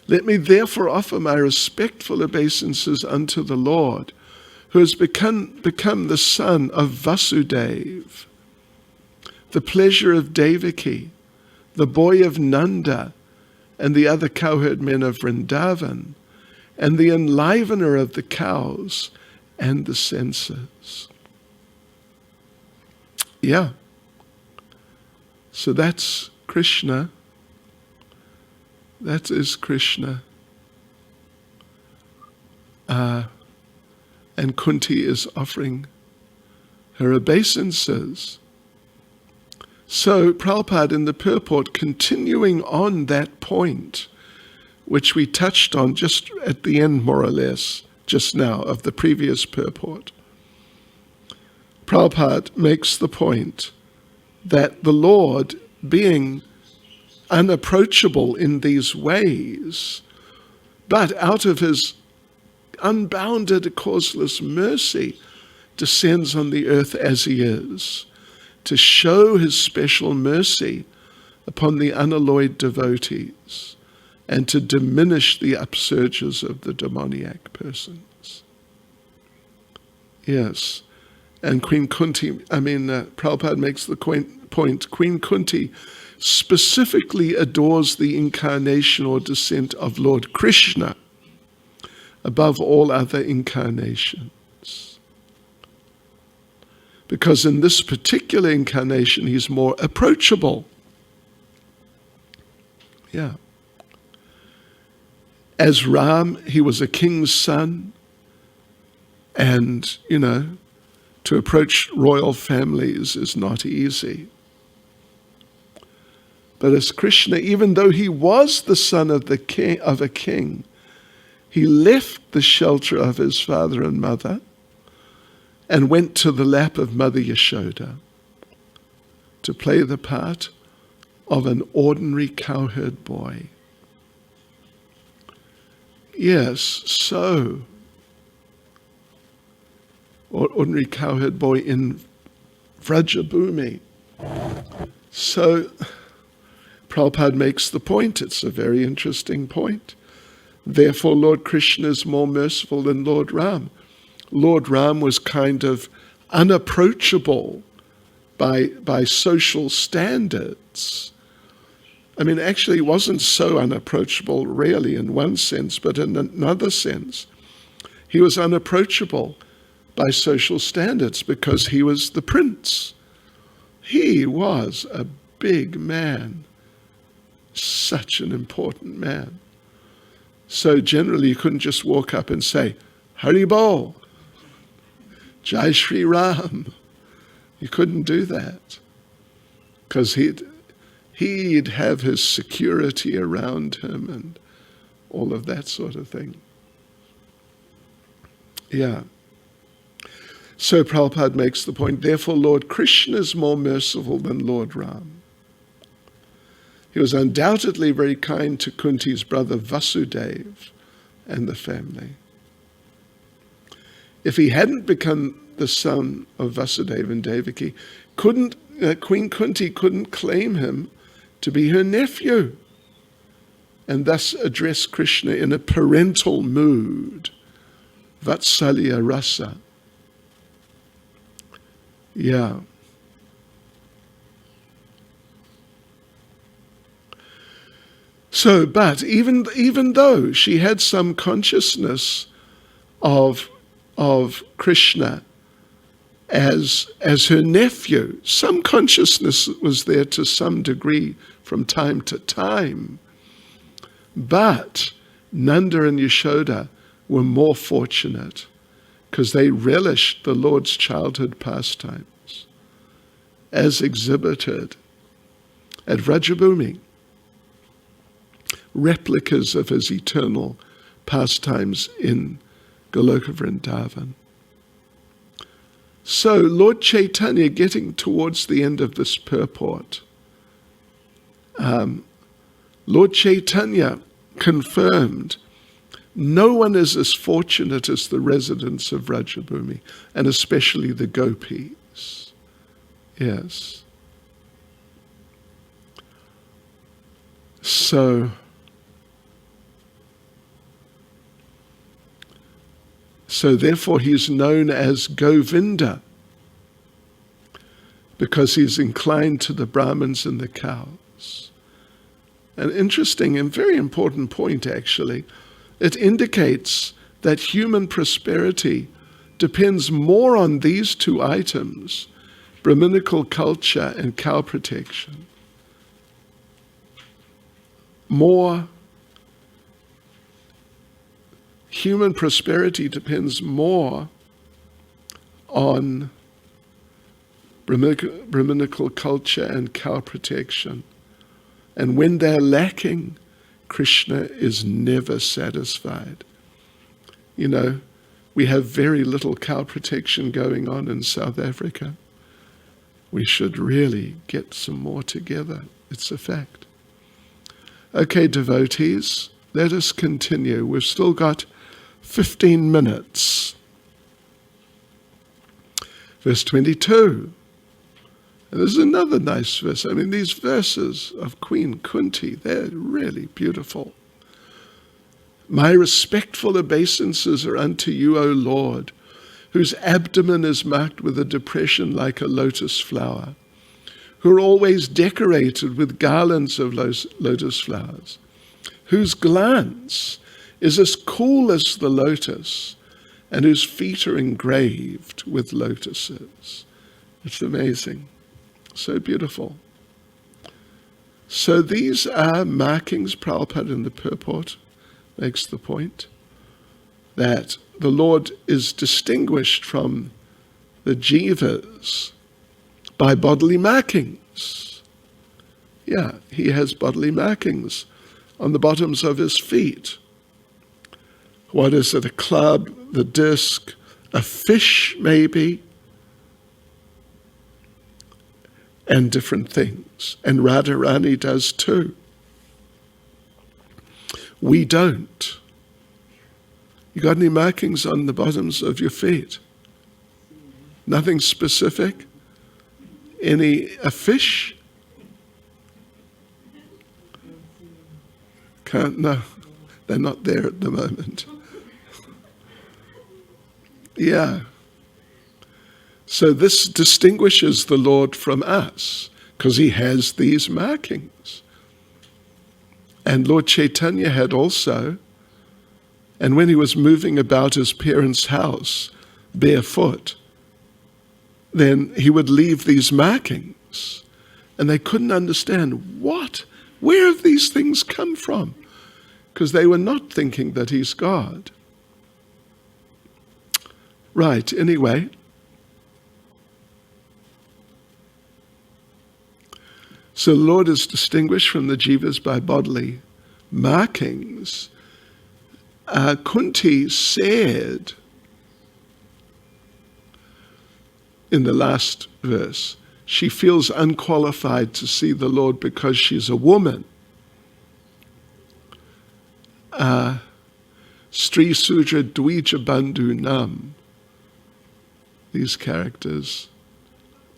Let me therefore offer my respectful obeisances unto the Lord, who has become the son of Vasudeva, the pleasure of Devaki, the boy of Nanda, and the other cowherd men of Vrindavan, and the enlivener of the cows and the senses. Yeah. So that's Krishna. That is Krishna. And Kunti is offering her obeisances. So Prabhupada in the purport, continuing on that point, which we touched on just at the end, more or less, just now, of the previous purport, Prabhupada makes the point that the Lord, being unapproachable in these ways, but out of his unbounded, causeless mercy, descends on the earth as he is, to show his special mercy upon the unalloyed devotees and to diminish the upsurges of the demoniac persons. Yes, And Prabhupada makes the point, Queen Kunti specifically adores the incarnation or descent of Lord Krishna above all other incarnations. Because in this particular incarnation, he's more approachable. Yeah. As Ram, he was a king's son, and, to approach royal families is not easy. But as Krishna, even though he was the son of a king, he left the shelter of his father and mother and went to the lap of Mother Yashoda to play the part of an ordinary cowherd boy. Yes, so ordinary cowherd boy in Vrajabhumi. So Prabhupada makes the point, it's a very interesting point. Therefore, Lord Krishna is more merciful than Lord Ram. Lord Ram was kind of unapproachable by social standards. Actually, he wasn't so unapproachable really in one sense, but in another sense, he was unapproachable by social standards because he was the prince. He was a big man, such an important man. So generally you couldn't just walk up and say, Hari Bol, Jai Shri Ram. You couldn't do that because he'd have his security around him and all of that sort of thing. Yeah. So Prabhupada makes the point, therefore Lord Krishna is more merciful than Lord Ram. He was undoubtedly very kind to Kunti's brother Vasudeva and the family. If he hadn't become the son of Vasudeva and Devaki, Queen Kunti couldn't claim him to be her nephew and thus address Krishna in a parental mood, Vatsalya Rasa. Yeah. So, but even though she had some consciousness of Krishna as her nephew, some consciousness was there to some degree from time to time. But Nanda and Yashoda were more fortunate because they relished the Lord's childhood pastimes as exhibited at Vrajabhumi, replicas of his eternal pastimes in Goloka Vrindavan. So Lord Chaitanya, getting towards the end of this purport, Lord Chaitanya confirmed no one is as fortunate as the residents of Vrajabhumi, and especially the gopis. Yes. So therefore he's known as Govinda because he's inclined to the Brahmins and the cows. An interesting and very important point, actually. It indicates that human prosperity depends more on these two items, Brahminical culture and cow protection. Human prosperity depends more on Brahminical culture and cow protection. And when they're lacking, Krishna is never satisfied. We have very little cow protection going on in South Africa. We should really get some more together. It's a fact. Okay, devotees, let us continue. We've still got 15 minutes. Verse 22. And this is another nice verse. These verses of Queen Kunti, they're really beautiful. My respectful obeisances are unto you, O Lord, whose abdomen is marked with a depression like a lotus flower, who are always decorated with garlands of lotus flowers, whose glance is as cool as the lotus, and whose feet are engraved with lotuses. It's amazing. So beautiful. So these are markings. Prabhupada in the purport makes the point that the Lord is distinguished from the jivas by bodily markings. Yeah, he has bodily markings on the bottoms of his feet. What is it? A club, the disc, a fish maybe, and different things. And Radharani does too. We don't. You got any markings on the bottoms of your feet? Nothing specific? A fish? No, they're not there at the moment. Yeah. So this distinguishes the Lord from us, because he has these markings. And Lord Chaitanya had also, and when he was moving about his parents' house barefoot, then he would leave these markings. And they couldn't understand, where have these things come from? Because they were not thinking that he's God. Right, anyway. So the Lord is distinguished from the jivas by bodily markings. Kunti said in the last verse, she feels unqualified to see the Lord because she's a woman. Stri Sudra Dvija Bandhu Nam. These characters,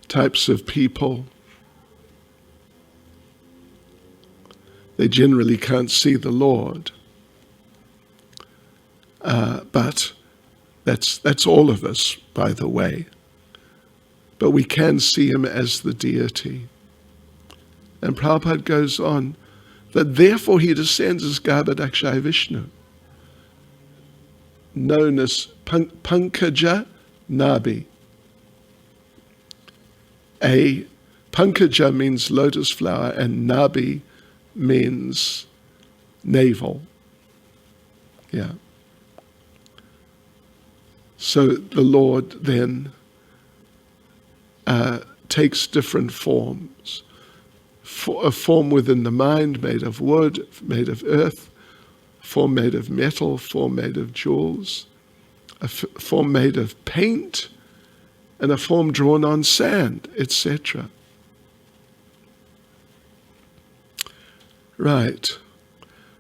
types of people, they generally can't see the Lord. But that's all of us, by the way. But we can see him as the deity. And Prabhupada goes on that therefore he descends as Garbhodakshay Vishnu, known as Pankaja Nabi. Pankaja means lotus flower, and Nabi means navel. Yeah. So the Lord then takes different forms. A form within the mind made of wood, made of earth, form made of metal, form made of jewels, a form made of paint, and a form drawn on sand, etc. Right.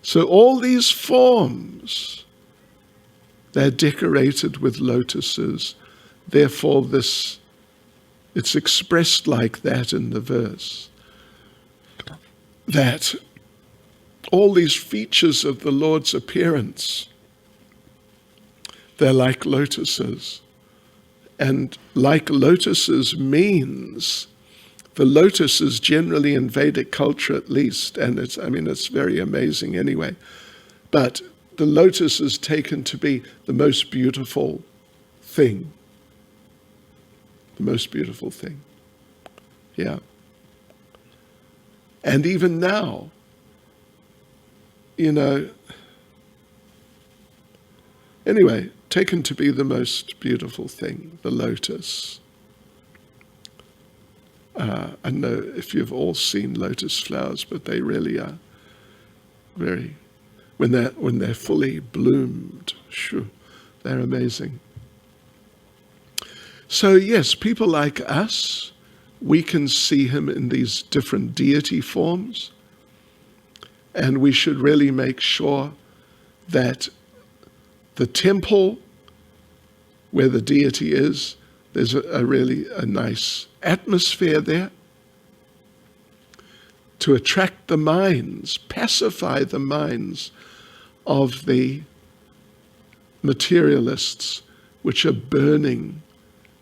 So all these forms, they're decorated with lotuses. Therefore, it's expressed like that in the verse. That all these features of the Lord's appearance, they're like lotuses. And like lotuses means, the lotus is generally in Vedic culture at least, and it's very amazing anyway, but the lotus is taken to be the most beautiful thing. The most beautiful thing. Yeah. And even now, anyway, taken to be the most beautiful thing, the lotus. I don't know if you've all seen lotus flowers, but they really are very, when they're fully bloomed, they're amazing. So yes, people like us, we can see him in these different deity forms, and we should really make sure that the temple where the deity is, there's a really nice atmosphere there to attract the minds, pacify the minds of the materialists which are burning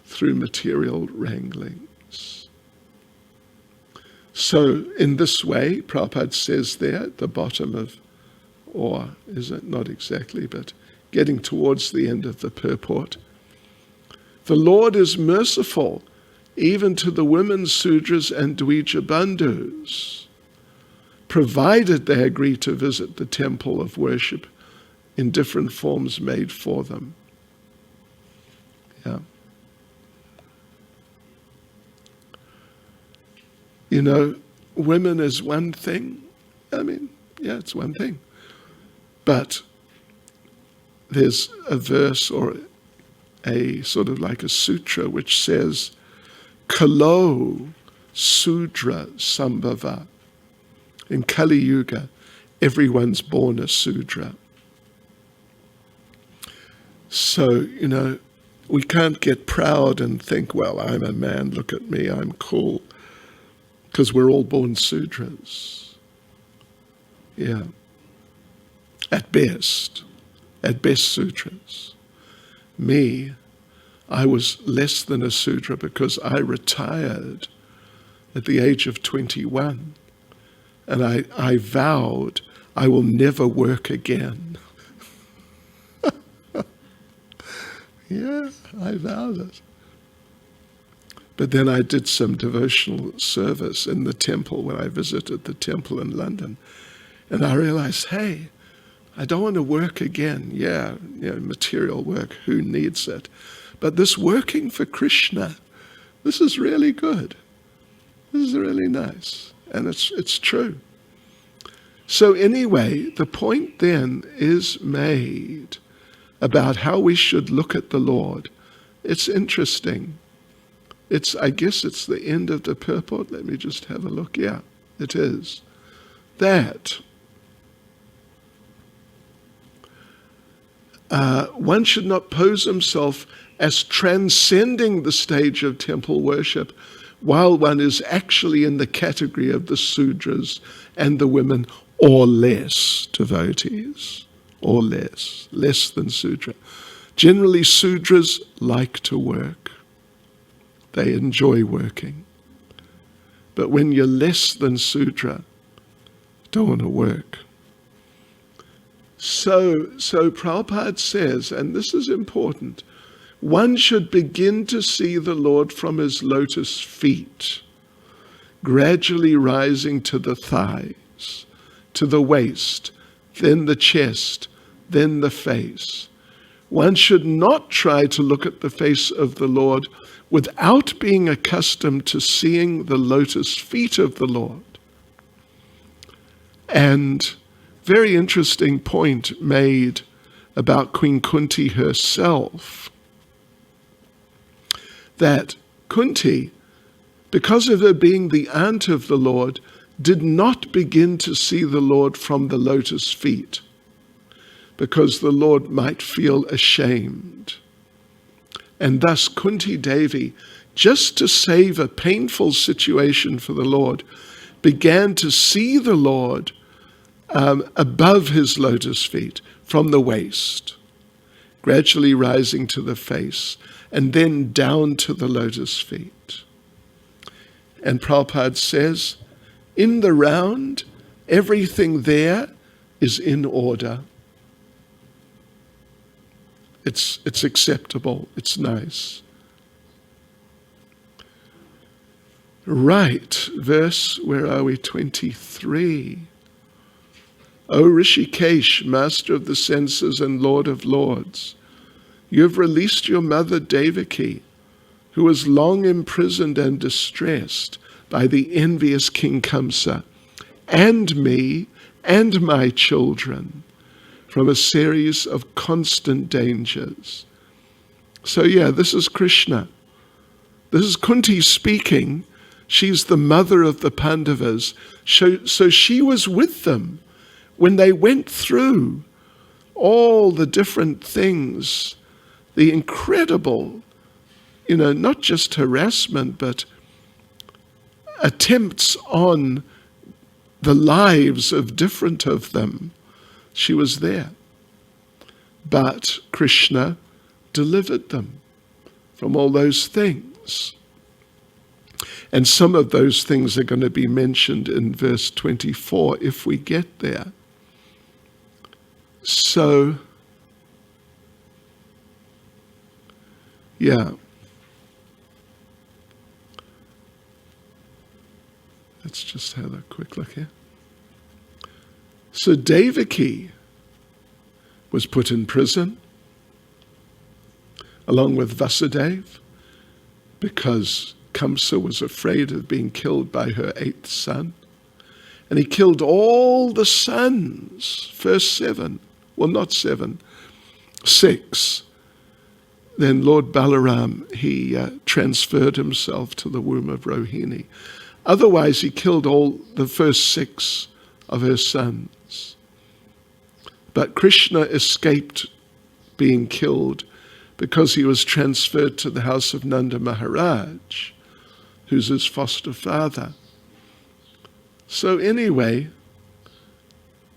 through material wranglings. So in this way, Prabhupada says there at the bottom of, or is it not exactly, but getting towards the end of the purport, the Lord is merciful even to the women Sudras and Dvija Bandhus, provided they agree to visit the temple of worship in different forms made for them. Yeah. You know, women is one thing. I mean, yeah, it's one thing. But there's a verse or a sort of like a sutra which says, Kalo Sudra Sambhava. In Kali Yuga, everyone's born a Sudra. So, you know, we can't get proud and think, well, I'm a man, look at me, I'm cool. Because we're all born Sudras. Yeah. At best Sudras. Me, I was less than a Sudra because I retired at the age of 21. And I vowed I will never work again. Yeah, I vowed it. But then I did some devotional service in the temple when I visited the temple in London. And I realized, hey, I don't want to work again. Yeah, material work, who needs it? But this working for Krishna, this is really good. This is really nice. And it's true. So anyway, the point then is made about how we should look at the Lord. It's interesting. I guess it's the end of the purport. Let me just have a look. Yeah, it is. That one should not pose himself as transcending the stage of temple worship while one is actually in the category of the Sudras and the women or less devotees, or less than Sudra. Generally, Sudras like to work. They enjoy working. But when you're less than Sudra, don't want to work. So Prabhupada says, and this is important, one should begin to see the Lord from his lotus feet, gradually rising to the thighs, to the waist, then the chest, then the face. One should not try to look at the face of the Lord without being accustomed to seeing the lotus feet of the Lord. And very interesting point made about Queen Kunti herself, that Kunti, because of her being the aunt of the Lord, did not begin to see the Lord from the lotus feet, because the Lord might feel ashamed. And thus Kunti Devi, just to save a painful situation for the Lord, began to see the Lord above his lotus feet, from the waist, gradually rising to the face, and then down to the lotus feet. And Prabhupada says, in the round, everything there is in order. It's acceptable, it's nice. Right, verse, where are we? 23. O Rishikesh, master of the senses and Lord of lords, you have released your mother Devaki, who was long imprisoned and distressed by the envious King Kamsa, and me and my children, from a series of constant dangers. So yeah, this is Krishna. This is Kunti speaking. She's the mother of the Pandavas. So she was with them when they went through all the different things, the incredible, not just harassment, but attempts on the lives of different of them. She was there. But Krishna delivered them from all those things. And some of those things are going to be mentioned in verse 24 if we get there. So, yeah. Let's just have a quick look here. So Devaki was put in prison along with Vasudeva because Kamsa was afraid of being killed by her 8th son. And he killed all the sons, first 7, well not 7, 6. Then Lord Balaram, he transferred himself to the womb of Rohini. Otherwise he killed all the first 6 of her sons. But Krishna escaped being killed because he was transferred to the house of Nanda Maharaj, who's his foster father. So anyway,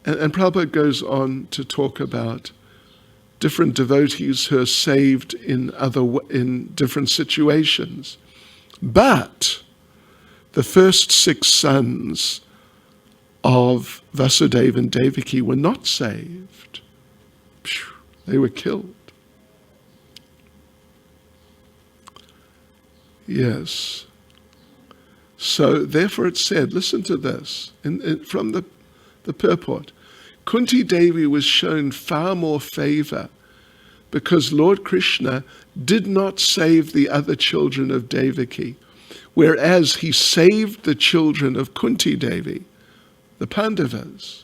and Prabhupada goes on to talk about different devotees who are saved in different situations. But the first 6 sons of Vasudeva and Devaki were not saved. They were killed. Yes. So therefore it said, listen to this, from the purport. Kunti Devi was shown far more favor because Lord Krishna did not save the other children of Devaki, whereas he saved the children of Kunti Devi, the Pandavas.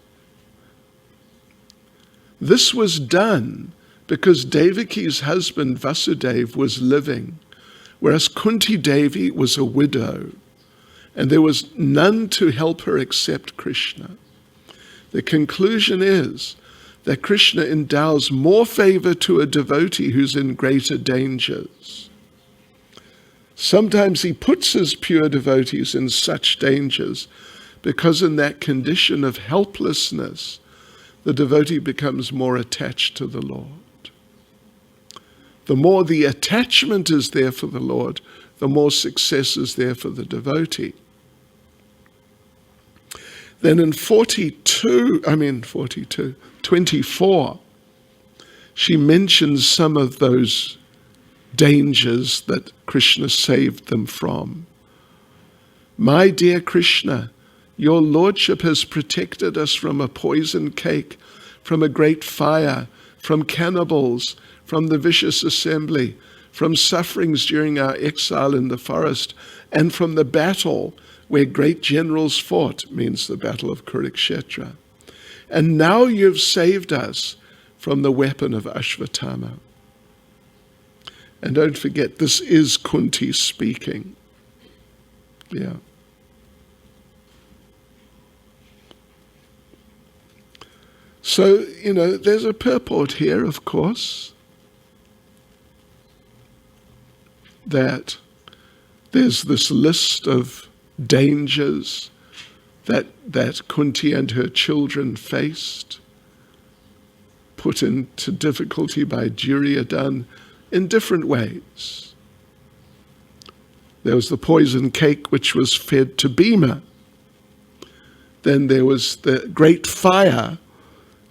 This was done because Devaki's husband Vasudeva was living, whereas Kunti Devi was a widow, and there was none to help her except Krishna. The conclusion is that Krishna endows more favor to a devotee who's in greater dangers. Sometimes he puts his pure devotees in such dangers because in that condition of helplessness, the devotee becomes more attached to the Lord. The more the attachment is there for the Lord, the more success is there for the devotee. Then in 24, she mentions some of those dangers that Krishna saved them from. My dear Krishna, your lordship has protected us from a poison cake, from a great fire, from cannibals, from the vicious assembly, from sufferings during our exile in the forest, and from the battle where great generals fought, means the battle of Kurukshetra. And now you've saved us from the weapon of Ashvatthama. And don't forget, this is Kunti speaking. Yeah. So, there's a purport here, of course, that there's this list of dangers that Kunti and her children faced, put into difficulty by Duryodhana in different ways. There was the poison cake which was fed to Bhima. Then there was the great fire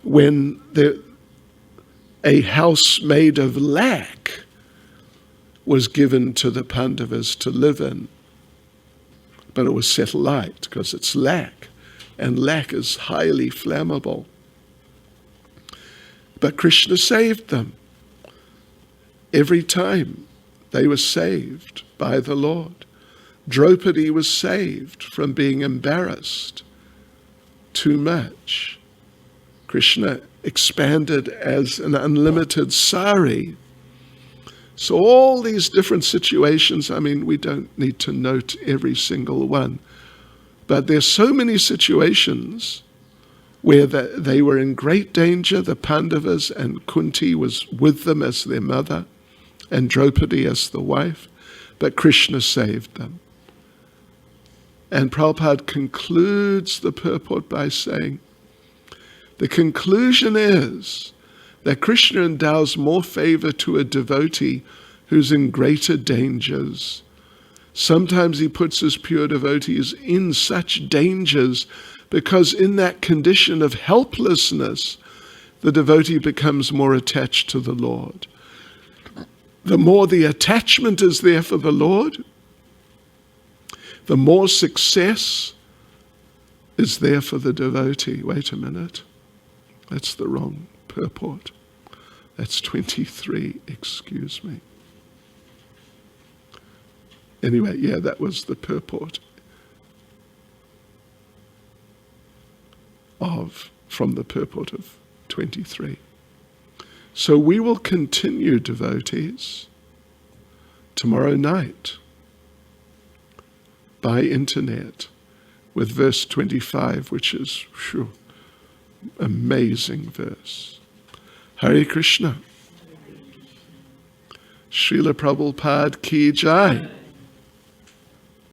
when a house made of lac was given to the Pandavas to live in. But it was set alight because it's lac, and lac is highly flammable. But Krishna saved them. Every time they were saved by the Lord. Draupadi was saved from being embarrassed too much. Krishna expanded as an unlimited sari. So all these different situations, we don't need to note every single one, but there's so many situations where they were in great danger, the Pandavas, and Kunti was with them as their mother, and Draupadi as the wife, but Krishna saved them. And Prabhupada concludes the purport by saying, the conclusion is that Krishna endows more favor to a devotee who's in greater dangers. Sometimes he puts his pure devotees in such dangers because in that condition of helplessness, the devotee becomes more attached to the Lord. The more the attachment is there for the Lord, the more success is there for the devotee. Wait a minute. That's the wrong purport. That's 23, excuse me. Anyway, yeah, that was the purport from the purport of 23. So we will continue, devotees, tomorrow night by internet with verse 25, which is amazing verse. Hare Krishna. Srila Prabhupada ki jai.